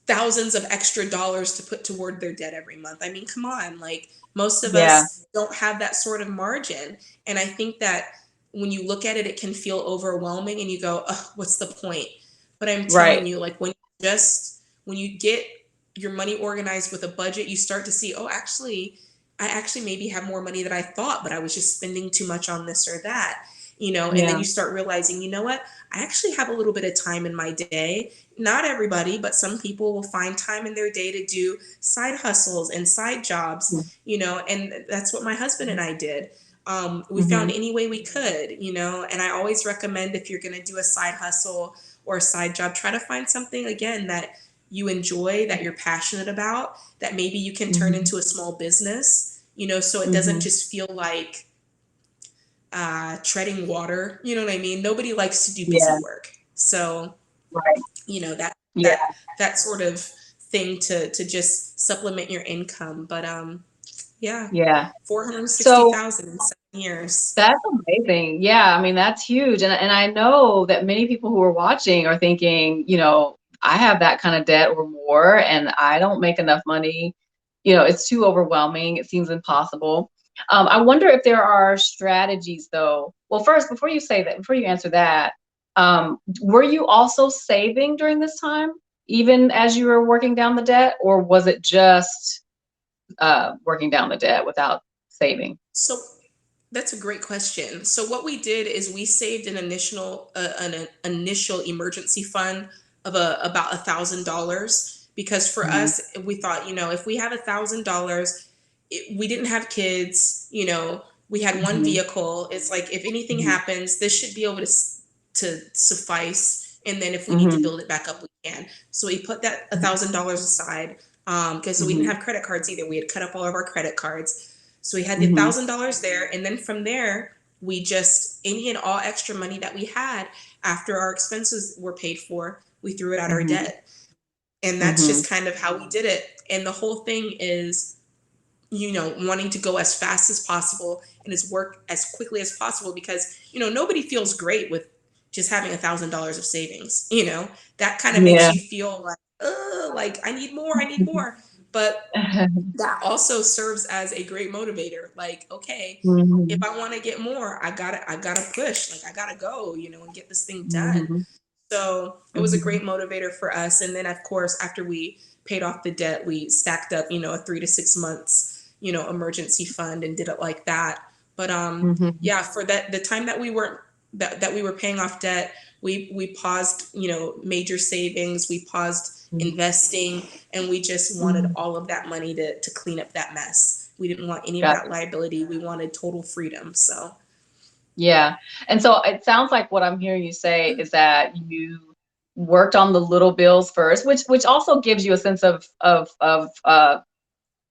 thousands of extra dollars to put toward their debt every month. Come on, like most of us don't have that sort of margin. And I think that when you look at it, it can feel overwhelming and you go, oh, what's the point? But I'm telling you, like when you get your money organized with a budget, you start to see, oh, I actually maybe have more money than I thought, but I was just spending too much on this or that. And then you start realizing, you know what, I actually have a little bit of time in my day. Not everybody, but some people will find time in their day to do side hustles and side jobs, and that's what my husband and I did. We found any way we could, you know, and I always recommend if you're going to do a side hustle or a side job, try to find something again that you enjoy, that you're passionate about, that maybe you can turn Mhm. into a small business, you know, so it doesn't Mhm. just feel like treading water. You know what I mean? Nobody likes to do busy Yeah. work. So, Right. you know, Yeah. that sort of thing to just supplement your income. But yeah, Yeah. So 460,000 in 7 years. that's amazing. Yeah, I mean, that's huge. And I know that many people who are watching are thinking, I have that kind of debt or more, and I don't make enough money. It's too overwhelming. It seems impossible. I wonder if there are strategies, though. Well, first, before you answer that, were you also saving during this time, even as you were working down the debt, or was it just working down the debt without saving? So that's a great question. So what we did is we saved an initial emergency fund of about $1,000, because for Mhm. us we thought, you know, if we have $1,000, we didn't have kids, you know, we had one Mhm. vehicle. It's like if anything Mhm. happens, this should be able to suffice. And then if we need to Mhm. build it back up, we can. So we put that $1,000 aside, because so we didn't Mhm. have credit cards either. We had cut up all of our credit cards. So we had the Mhm. $1,000 there, and then from there, we just any and all extra money that we had after our expenses were paid for, we threw it at our Mhm. debt, and that's Mhm. just kind of how we did it. And the whole thing is, you know, wanting to go as fast as possible and as work as quickly as possible, because you know nobody feels great with just having $1,000 of savings. You know that kind of makes Yeah. you feel like I need more, I need more, but that also serves as a great motivator. Like, okay, if Mhm. I want to get more, I gotta push. Like, I gotta go, you know, and get this thing done. Mhm. So it was a great Mhm. motivator for us. And then, of course, after we paid off the debt, we stacked up, you know, a 3 to 6 months, you know, emergency fund and did it like that. But Mhm. yeah, for the time that we weren't that we were paying off debt, we paused, you know, major savings, we paused Mhm. investing, and we just wanted Mhm. all of that money to clean up that mess. We didn't want any of that Gotcha. liability. We wanted total freedom. So Yeah. And so it sounds like what I'm hearing you say is that you worked on the little bills first, which also gives you a sense of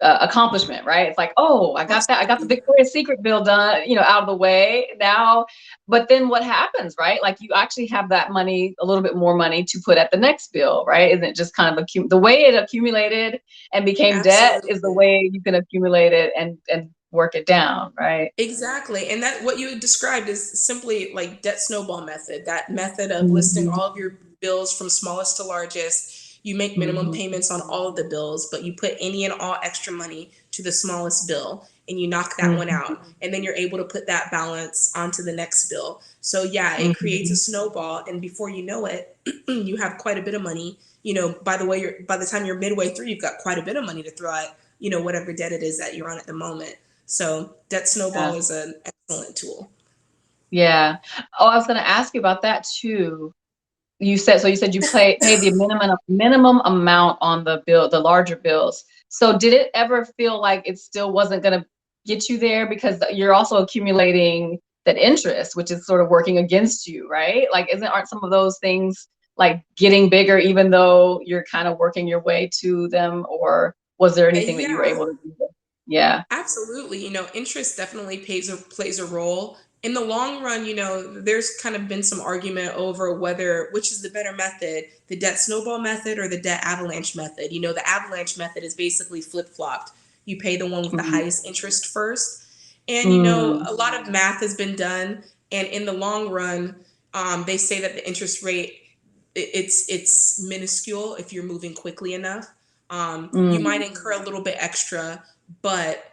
accomplishment, right? It's like, oh, I got that. I got the absolutely. Victoria's Secret bill done, out of the way now. But then what happens, right? Like you actually have that money, a little bit more money to put at the next bill, right? Isn't it just kind of the way it accumulated and became debt is the Absolutely. way you can accumulate it and work it down, right? Exactly. And that what you described is simply like debt snowball method, that method of listing Mhm. all of your bills from smallest to largest. You make minimum Mhm. payments on all of the bills, but you put any and all extra money to the smallest bill and you knock that one Mhm. out. And then you're able to put that balance onto the next bill. So yeah, it creates a Mhm. snowball, and before you know it, you have quite a bit of money. You know, by the time you're midway through, you've got quite a bit of money to throw at, you know, whatever debt it is that you're on at the moment. So that Yeah. snowball is an excellent tool. Yeah. Oh, I was going to ask you about that too. You said you paid the minimum amount on the larger bills. So did it ever feel like it still wasn't going to get you there because you're also accumulating that interest, which is sort of working against you, right? Like, aren't some of those things like getting bigger, even though you're kind of working your way to them, or was there anything that you were Yeah, able to do? Yeah. absolutely. You know, interest definitely plays a role. In the long run, you know, there's kind of been some argument over whether which is the better method, the debt snowball method or the debt avalanche method. You know, the avalanche method is basically flip-flopped. You pay the one with the Mhm. highest interest first. And you know, Mm. a lot of math has been done, and in the long run, they say that the interest rate it's minuscule if you're moving quickly enough. You might Mm. incur a little bit extra, but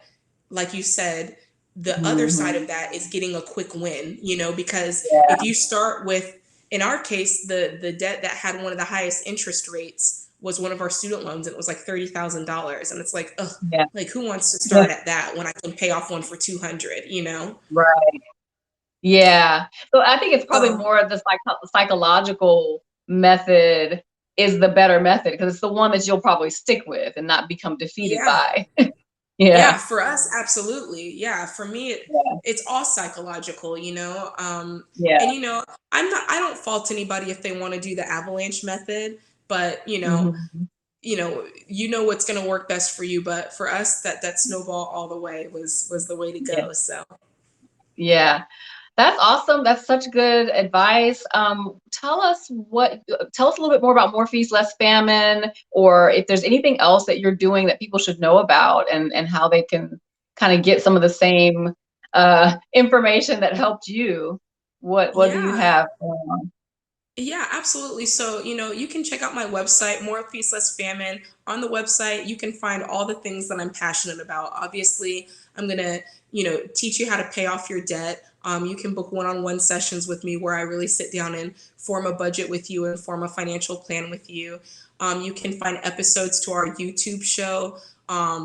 like you said, the other side Mhm. of that is getting a quick win, you know, because Yeah. if you start with, in our case, the debt that had one of the highest interest rates was one of our student loans, and it was like $30,000. And it's like, ugh, Yeah. like who wants to start at that when I can pay off one for 200, you know? Right. Yeah. So I think it's probably So more of the psychological method is the better method because it's the one that you'll probably stick with and not become defeated yeah, by. Yeah, Yeah. for us, absolutely. Yeah, for me, Yeah. it's all psychological, you know. Yeah. And I don't fault anybody if they want to do the avalanche method, but Hmm. you know what's going to work best for you. But for us, that snowball all the way was the way to Yeah. go. So Yeah. That's awesome. That's such good advice. Tell us a little bit more about More Feast, Less Famine, or if there's anything else that you're doing that people should know about, and how they can kind of get some of the same information that helped you. What do you yeah. have going on? Yeah, absolutely. So, you can check out my website, More Peace, Less Famine. On the website, you can find all the things that I'm passionate about. Obviously, I'm going to, teach you how to pay off your debt. You can book one-on-one sessions with me where I really sit down and form a budget with you and form a financial plan with you. You can find episodes to our YouTube show,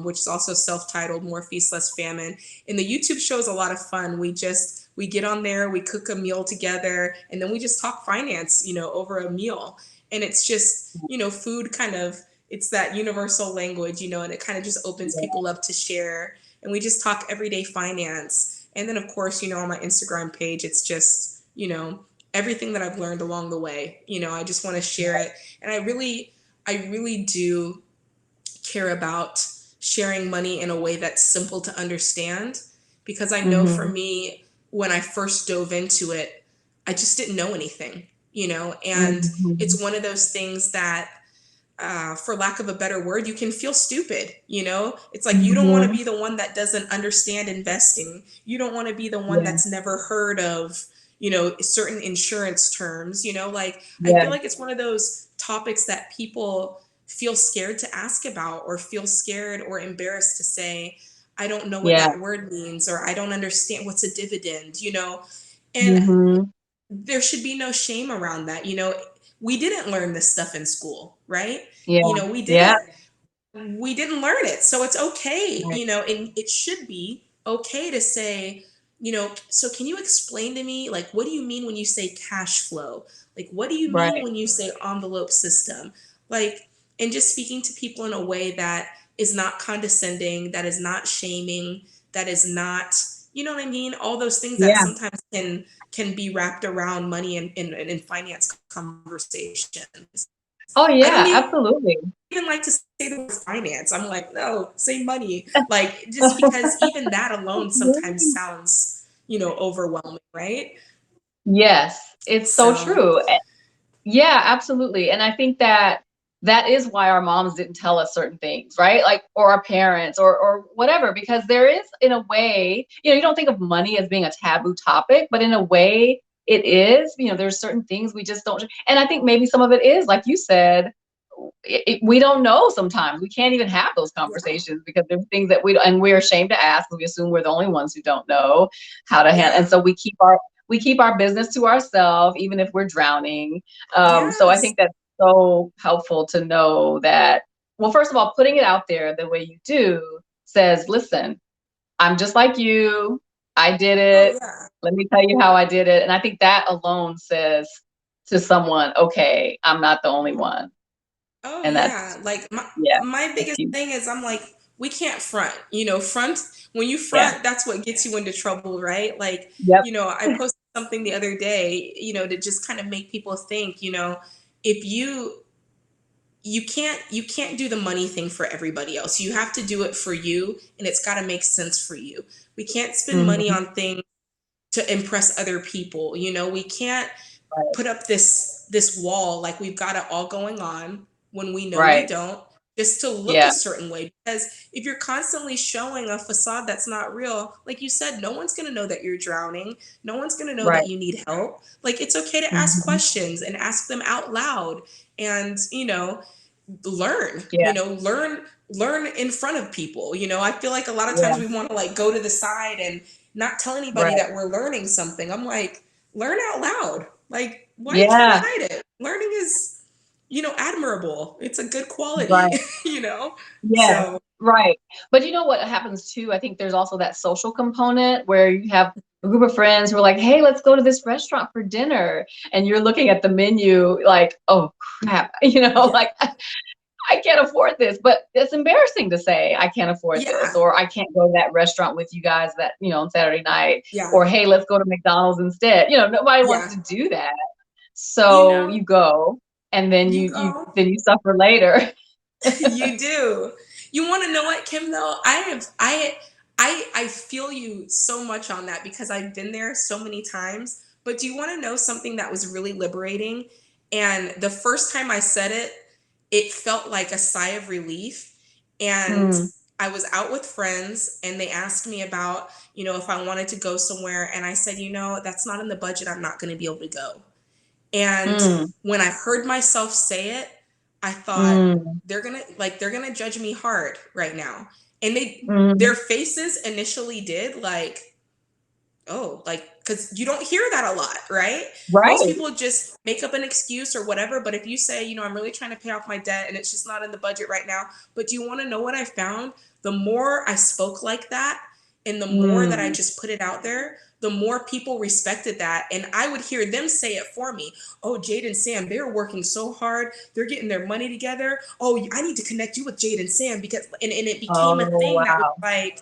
which is also self-titled More Feast, Less Famine. And the YouTube show is a lot of fun. We get on there, we cook a meal together, and then we just talk finance, over a meal. And it's just, food kind of, it's that universal language, and it kind of just opens Yeah. people up to share. And we just talk everyday finance. And then, of course, on my Instagram page, it's just, everything that I've learned along the way. I just want to share it. And I really do care about sharing money in a way that's simple to understand, because I know for Hmm. me, when I first dove into it, I just didn't know anything, and Hmm. it's one of those things that, for lack of a better word, you can feel stupid. It's like you don't want to Hmm. be the one that doesn't understand investing. You don't want to be the one Yeah. that's never heard of, certain insurance terms. Like I Yeah. feel like it's one of those topics that people feel scared to ask about, or feel scared or embarrassed to say, I don't know what Yeah. that word means, or I don't understand what's a dividend. And Hmm. there should be no shame around that. We didn't learn this stuff in school, right? Yeah. We Yeah. didn't learn it. So it's okay, Right. and it should be okay to say, so can you explain to me, like, what do you mean when you say cash flow? Like, what do you mean Right. when you say envelope system? Like, and just speaking to people in a way that is not condescending, that is not shaming, that is not, you know what I mean? All those things that Yeah. sometimes can be wrapped around money and finance conversations. Oh I don't yeah, absolutely. even like to say the word finance. I'm like, no, say money. Like, just because even that alone sometimes sounds, overwhelming, right? Yes, it's so So, true. Yeah, absolutely. And I think that that is why our moms didn't tell us certain things, right? Like, or our parents, or whatever, because there is, in a way, you don't think of money as being a taboo topic, but in a way it is. There's certain things we just don't. And I think maybe some of it is, like you said, we don't know sometimes. We can't even have those yeah, conversations because there's things that and we're ashamed to ask. We assume we're the only ones who don't know how to handle, and yeah, so we keep our business to ourselves, even if we're drowning. So I yes. think that's so helpful to know that, well, first of all, putting it out there the way you do says, listen, I'm just like you. I did Oh, it. yeah. Let me tell you how I did it. And I think that alone says to someone, okay, I'm not the only one. Oh, And yeah. that's, Like, yeah, my that's biggest huge. thing is, I'm like, we can't front, when you Yeah. front, that's what gets you into trouble, right? Like, Yep. I posted something the other day, to just kind of make people think, if you can't do the money thing for everybody else. You have to do it for you, and it's got to make sense for you. We can't spend money Hmm. on things to impress other people. We can't Right. put up this wall like we've got it all going on when we know we Right. don't, just to look a Yeah. certain way. Because if you're constantly showing a facade that's not real, like you said, no one's going to know that you're drowning. No one's going to know Right. that you need help. Like, it's okay to ask Hmm. questions and ask them out loud, and learn, Yeah. learn in front of people. I feel like a lot of Yeah. times we want to, like, go to the side and not tell anybody Right. that we're learning something. I'm like, learn out loud. Like, why are you trying to Yeah. hide it? Learning is, admirable. It's a good quality, Right. Yes. So, Right. But you know what happens too? I think there's also that social component where you have a group of friends who are like, hey, let's go to this restaurant for dinner. And you're looking at the menu like, oh crap, yeah, like I can't afford this, but it's embarrassing to say I can't afford this, Yeah. or I can't go to that restaurant with you guys that, on Saturday night, Yeah. or hey, let's go to McDonald's instead. Nobody wants Yeah. to do that. You So know, you go, and then you you go. then you suffer later. You do. You want to know what, Kim, though? I feel you so much on that because I've been there so many times. But do you want to know something that was really liberating? And the first time I said it, it felt like a sigh of relief. And Mm, I was out with friends and they asked me about, if I wanted to go somewhere. And I said, that's not in the budget. I'm not going to be able to go. And mm, when I heard myself say it, I thought mm, they're gonna judge me hard right now. And their mm. faces initially did like, oh, like, because you don't hear that a lot, right? Most Right. people just make up an excuse or whatever. But if you say, I'm really trying to pay off my debt and it's just not in the budget right now. But do you want to know what I found? The more I spoke like that and the more that I Mm. just put it out there, the more people respected that. And I would hear them say it for me. Oh, Jade and Sam, they're working so hard. They're getting their money together. Oh, I need to connect you with Jade and Sam because, and it became a Oh, thing that was wow. like,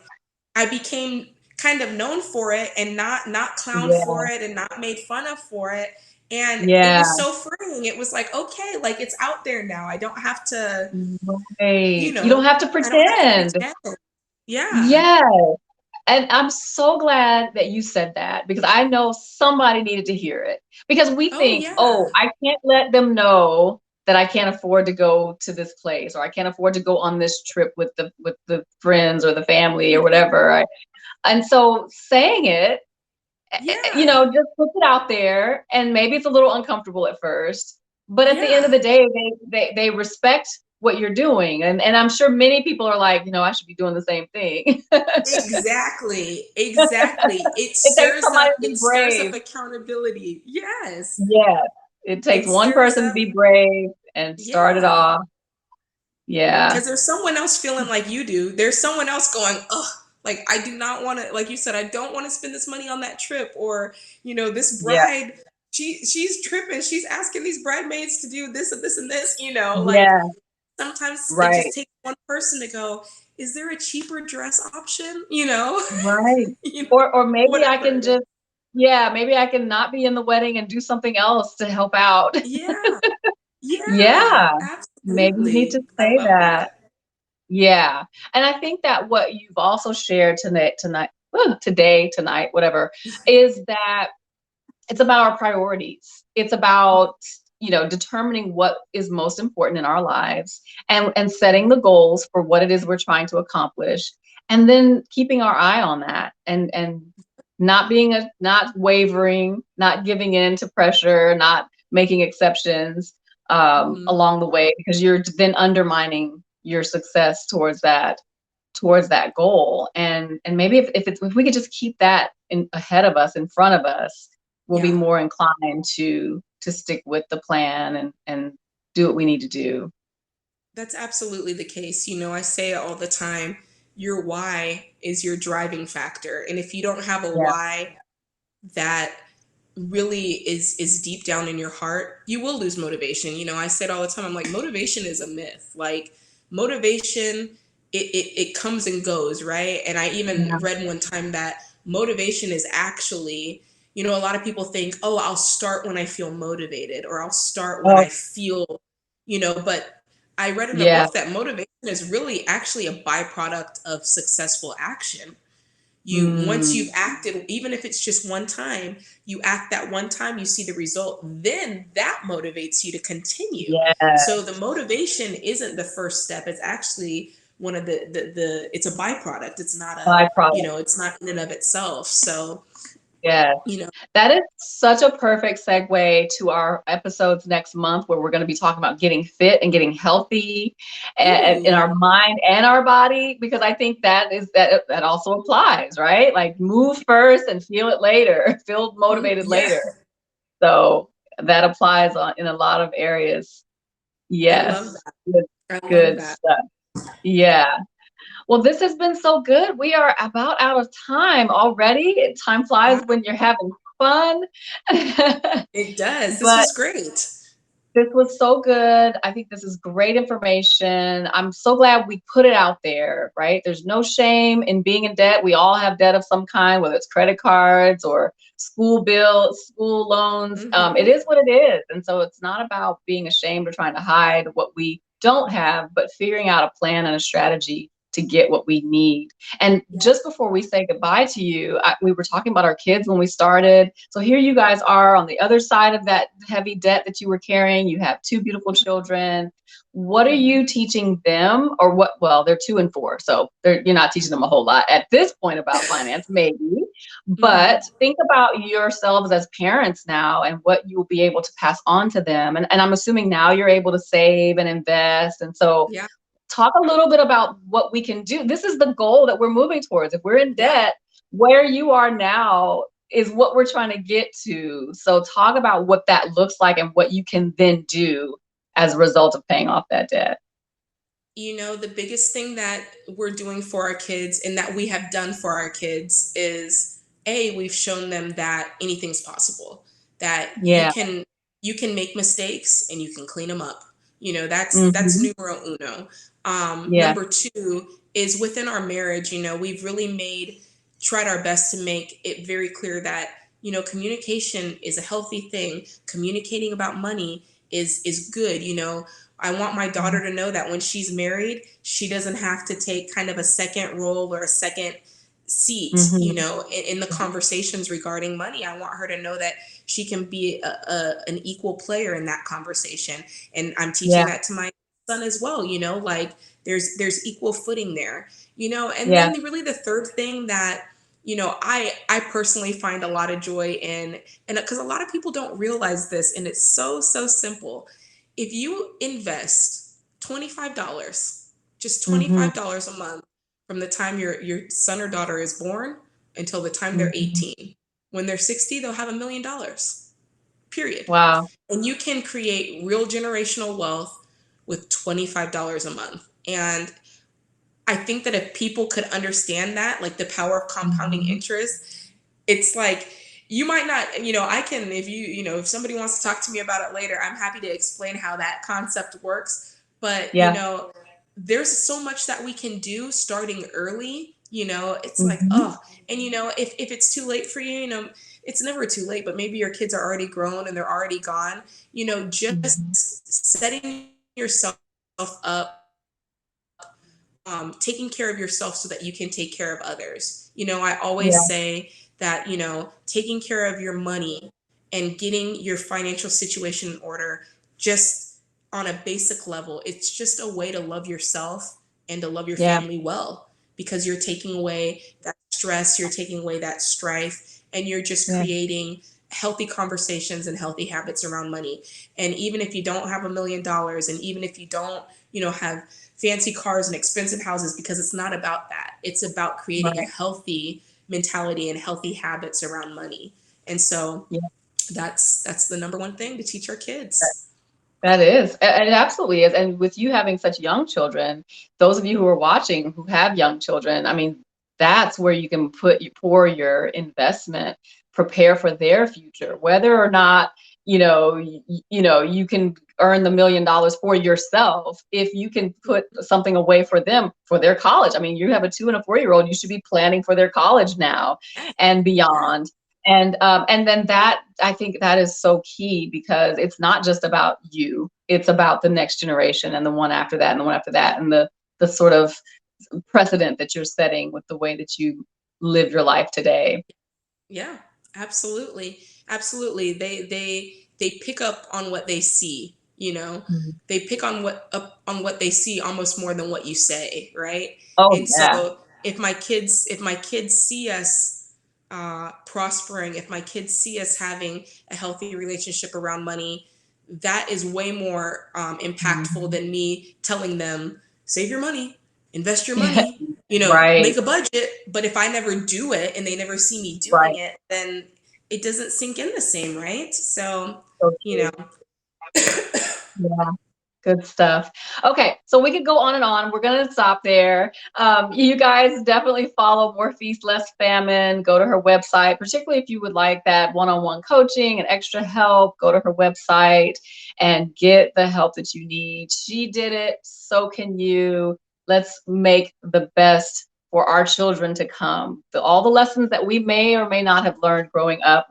I became kind of known for it and not clowned Yeah. for it and not made fun of for it. And it Yeah. was so freeing. It was like, okay, like it's out there now. I don't have to, Right. You don't have to I don't have to pretend. pretend. Yeah. Yeah. And I'm so glad that you said that because I know somebody needed to hear it. Because we Oh think, yeah. oh, I can't let them know that I can't afford to go to this place, or I can't afford to go on this trip with the friends or the family or Mhm. whatever. Right? And so saying it, Yeah. just put it out there, and maybe it's a little uncomfortable at first, but at the end of Yeah. the day, they respect what you're doing, and I'm sure many people are like, I should be doing the same thing. Exactly. Exactly. It It takes stirs somebody up, to be it stirs up brave. accountability. Yes. Yes, it takes It one stirs person to up. be brave and start it Yeah. off. Yeah, Because there's someone else feeling like you do. There's someone else going, ugh, like I do not want to, like you said, I don't want to spend this money on that trip. Or, this yeah, bride, she's tripping. She's asking these bridesmaids to do this and this and this. Like yeah, sometimes it just right, takes one person to go, is there a cheaper dress option? right. You know, Or maybe I can whatever. just, yeah, maybe I can not be in the wedding and do something else to help out. Yeah. Yeah. Yeah, maybe you need to Absolutely. I say love that. that. Yeah, and I think that what you've also shared today, tonight, whatever, is that it's about our priorities. It's about, determining what is most important in our lives, and setting the goals for what it is we're trying to accomplish, and then keeping our eye on that, and not wavering, not giving in to pressure, not making exceptions Mhm. along the way, because you're then undermining your success towards that goal. And maybe if we could just keep that ahead of us, in front of us, we'll be Yeah. more inclined to stick with the plan, and do what we need to do. That's absolutely the case. I say it all the time. Your why is your driving factor. And if you don't have a Yeah. why that really is deep down in your heart, you will lose motivation. I say it all the time. I'm like, motivation is a myth. Like motivation, it comes and goes, right? And I even Yeah. read one time that motivation is actually, a lot of people think, oh, I'll start when I feel motivated, or I'll start when Oh, I feel, but I read in a yeah. book that motivation is really actually a byproduct of successful action. Once you've Mm, acted, even if it's just one time, you act that one time, you see the result, then that motivates you to continue. yeah. So the motivation isn't the first step. It's actually one of the it's a byproduct. It's not Byproduct. it's not in and of itself. So, Yes. you know, That is such a perfect segue to our episodes next month, where we're going to be talking about getting fit and getting healthy, in ooh, our mind and our body, because I think that also applies, right? Like, move first and feel it later, feel motivated yeah, later. So that applies in a lot of areas. I love Yes. that. Good, I love good that. stuff. Yeah. Well, this has been so good. We are about out of time already. Time flies Wow, when you're having fun. it does. This But was great. This was so good. I think this is great information. I'm so glad we put it out there, right? There's no shame in being in debt. We all have debt of some kind, whether it's credit cards or school bills, school loans. It Mm-hmm. is what it is. And so it's not about being ashamed or trying to hide what we don't have, but figuring out a plan and a strategy to get what we need. And Yeah. just before we say goodbye to you, we were talking about our kids when we started. So here you guys are on the other side of that heavy debt that you were carrying. You have two beautiful children. What are Mm-hmm. you teaching them, or what? Well, they're 2 and 4, so you're not teaching them a whole lot at this point about finance, maybe. Mm-hmm. But think about yourselves as parents now and what you'll be able to pass on to them. And I'm assuming now you're able to save and invest. And so Yeah. talk a little bit about what we can do. This is the goal that we're moving towards. If we're in Yeah. debt, where you are now is what we're trying to get to. So talk about what that looks like and what you can then do as a result of paying off that debt. The biggest thing that we're doing for our kids and that we have done for our kids is we've shown them that anything's possible, that you Yeah. can make mistakes and you can clean them up. That's Hmm. numero uno. Yeah. Number two is within our marriage, we've really tried our best to make it very clear that, communication is a healthy thing. Communicating about money is good. I want my daughter to know that when she's married, she doesn't have to take kind of a second role or a second seat, Hmm. in the conversations regarding money. I want her to know that she can be an equal player in that conversation. And I'm teaching Yeah. that to my son as well, like there's equal footing there, and Yeah. then really the third thing that, I personally find a lot of joy in, and because a lot of people don't realize this, and it's so simple. If you invest $25, just Hmm. $25 a month from the time your son or daughter is born until the time they're Hmm. 18, when they're 60, they'll have $1 million, period. Wow. And you can create real generational wealth with $25 a month. And I think that if people could understand that, like the power of compounding Hmm. interest, it's like you might not, I can, if somebody wants to talk to me about it later, I'm happy to explain how that concept works. But, Yeah. there's so much that we can do starting early. It's like, Hmm. oh, and if it's too late for you, it's never too late, but maybe your kids are already grown and they're already gone, just Hmm. setting yourself up, taking care of yourself so that you can take care of others. I Yeah. always say that, taking care of your money and getting your financial situation in order, just on a basic level, it's just a way to love yourself and to love your Yeah. family well, because you're taking away that stress, you're taking away that strife, and you're just Yeah. creating healthy conversations and healthy habits around money. And even if you don't have $1 million, and even if you don't, have fancy cars and expensive houses, because it's not about that. It's about creating a Right. healthy mentality and healthy habits around money. And so Yeah. that's the number one thing to teach our kids. That is, and it absolutely is. And with you having such young children, those of you who are watching who have young children, I mean, that's where you can pour your investment, prepare for their future, whether or not you can earn the $1 million for yourself. If you can put something away for them for their college, I mean, you have a 2 and a 4-year-old, you should be planning for their college now Yeah, and yeah, beyond. And then that, I think that is so key, because it's not just about you, it's about the next generation and the one after that and the one after that, and the sort of precedent that you're setting with the way that you live your life today. yeah, absolutely, absolutely. They pick up on what they see. Mhm. They pick on what they see almost more than what you say, right? Oh And yeah. so if my kids see us prospering, if my kids see us having a healthy relationship around money, that is way more impactful Mhm. than me telling them, save your money, invest your money, Right. make a budget. But if I never do it and they never see me Right. doing it, then it doesn't sink in the same, right? So, So you know, true. Yeah. Good stuff. Okay, so we could go on and on. We're going to stop there. You guys definitely follow More Feast, Less Famine. Go to her website, particularly if you would like that one-on-one coaching and extra help. Go to her website and get the help that you need. She did it. So can you. Let's make the best for our children to come. All the lessons that we may or may not have learned growing up,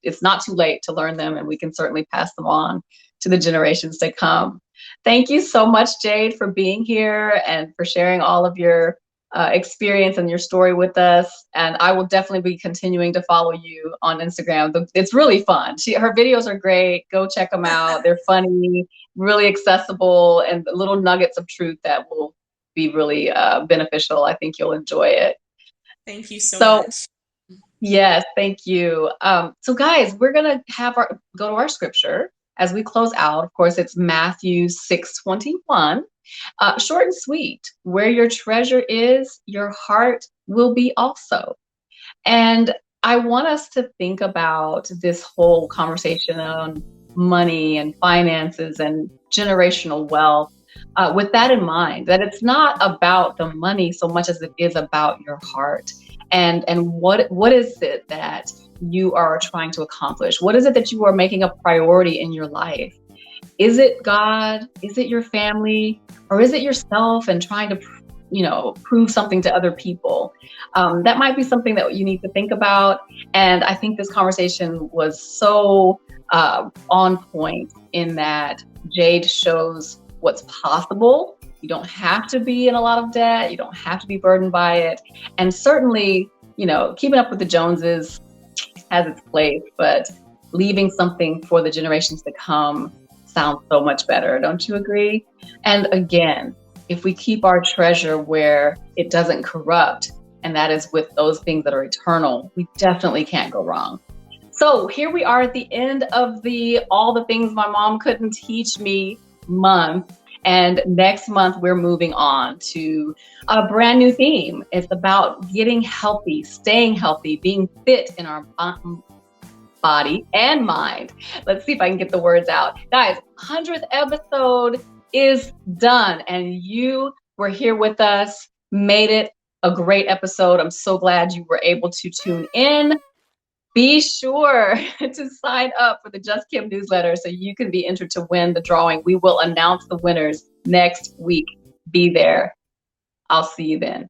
it's not too late to learn them, and we can certainly pass them on to the generations to come. Thank you so much, Jade, for being here and for sharing all of your experience and your story with us. And I will definitely be continuing to follow you on Instagram. It's really fun. Her videos are great. Go check them out. They're funny, really accessible, and little nuggets of truth that will be really beneficial. I think you'll enjoy it. Thank you so much. Yes, thank you. So guys, we're going to go to our scripture as we close out. Of course, it's Matthew 6:21. Short and sweet. Where your treasure is, your heart will be also. And I want us to think about this whole conversation on money and finances and generational wealth with that in mind, that it's not about the money so much as it is about your heart. And what is it that you are trying to accomplish? What is it that you are making a priority in your life? Is it God? Is it your family? Or is it yourself and trying to, prove something to other people? That might be something that you need to think about. And I think this conversation was so on point in that Jade shows what's possible. You don't have to be in a lot of debt. You don't have to be burdened by it. And certainly, keeping up with the Joneses has its place, but leaving something for the generations to come sounds so much better. Don't you agree? And again, if we keep our treasure where it doesn't corrupt, and that is with those things that are eternal, we definitely can't go wrong. So here we are at the end of the All the Things My Mom Couldn't Teach Me month. And next month, we're moving on to a brand new theme. It's about getting healthy, staying healthy, being fit in our body and mind. Let's see if I can get the words out. Guys, 100th episode is done, and you were here with us, made it a great episode. I'm so glad you were able to tune in. Be sure to sign up for the Just Kim newsletter so you can be entered to win the drawing. We will announce the winners next week. Be there. I'll see you then.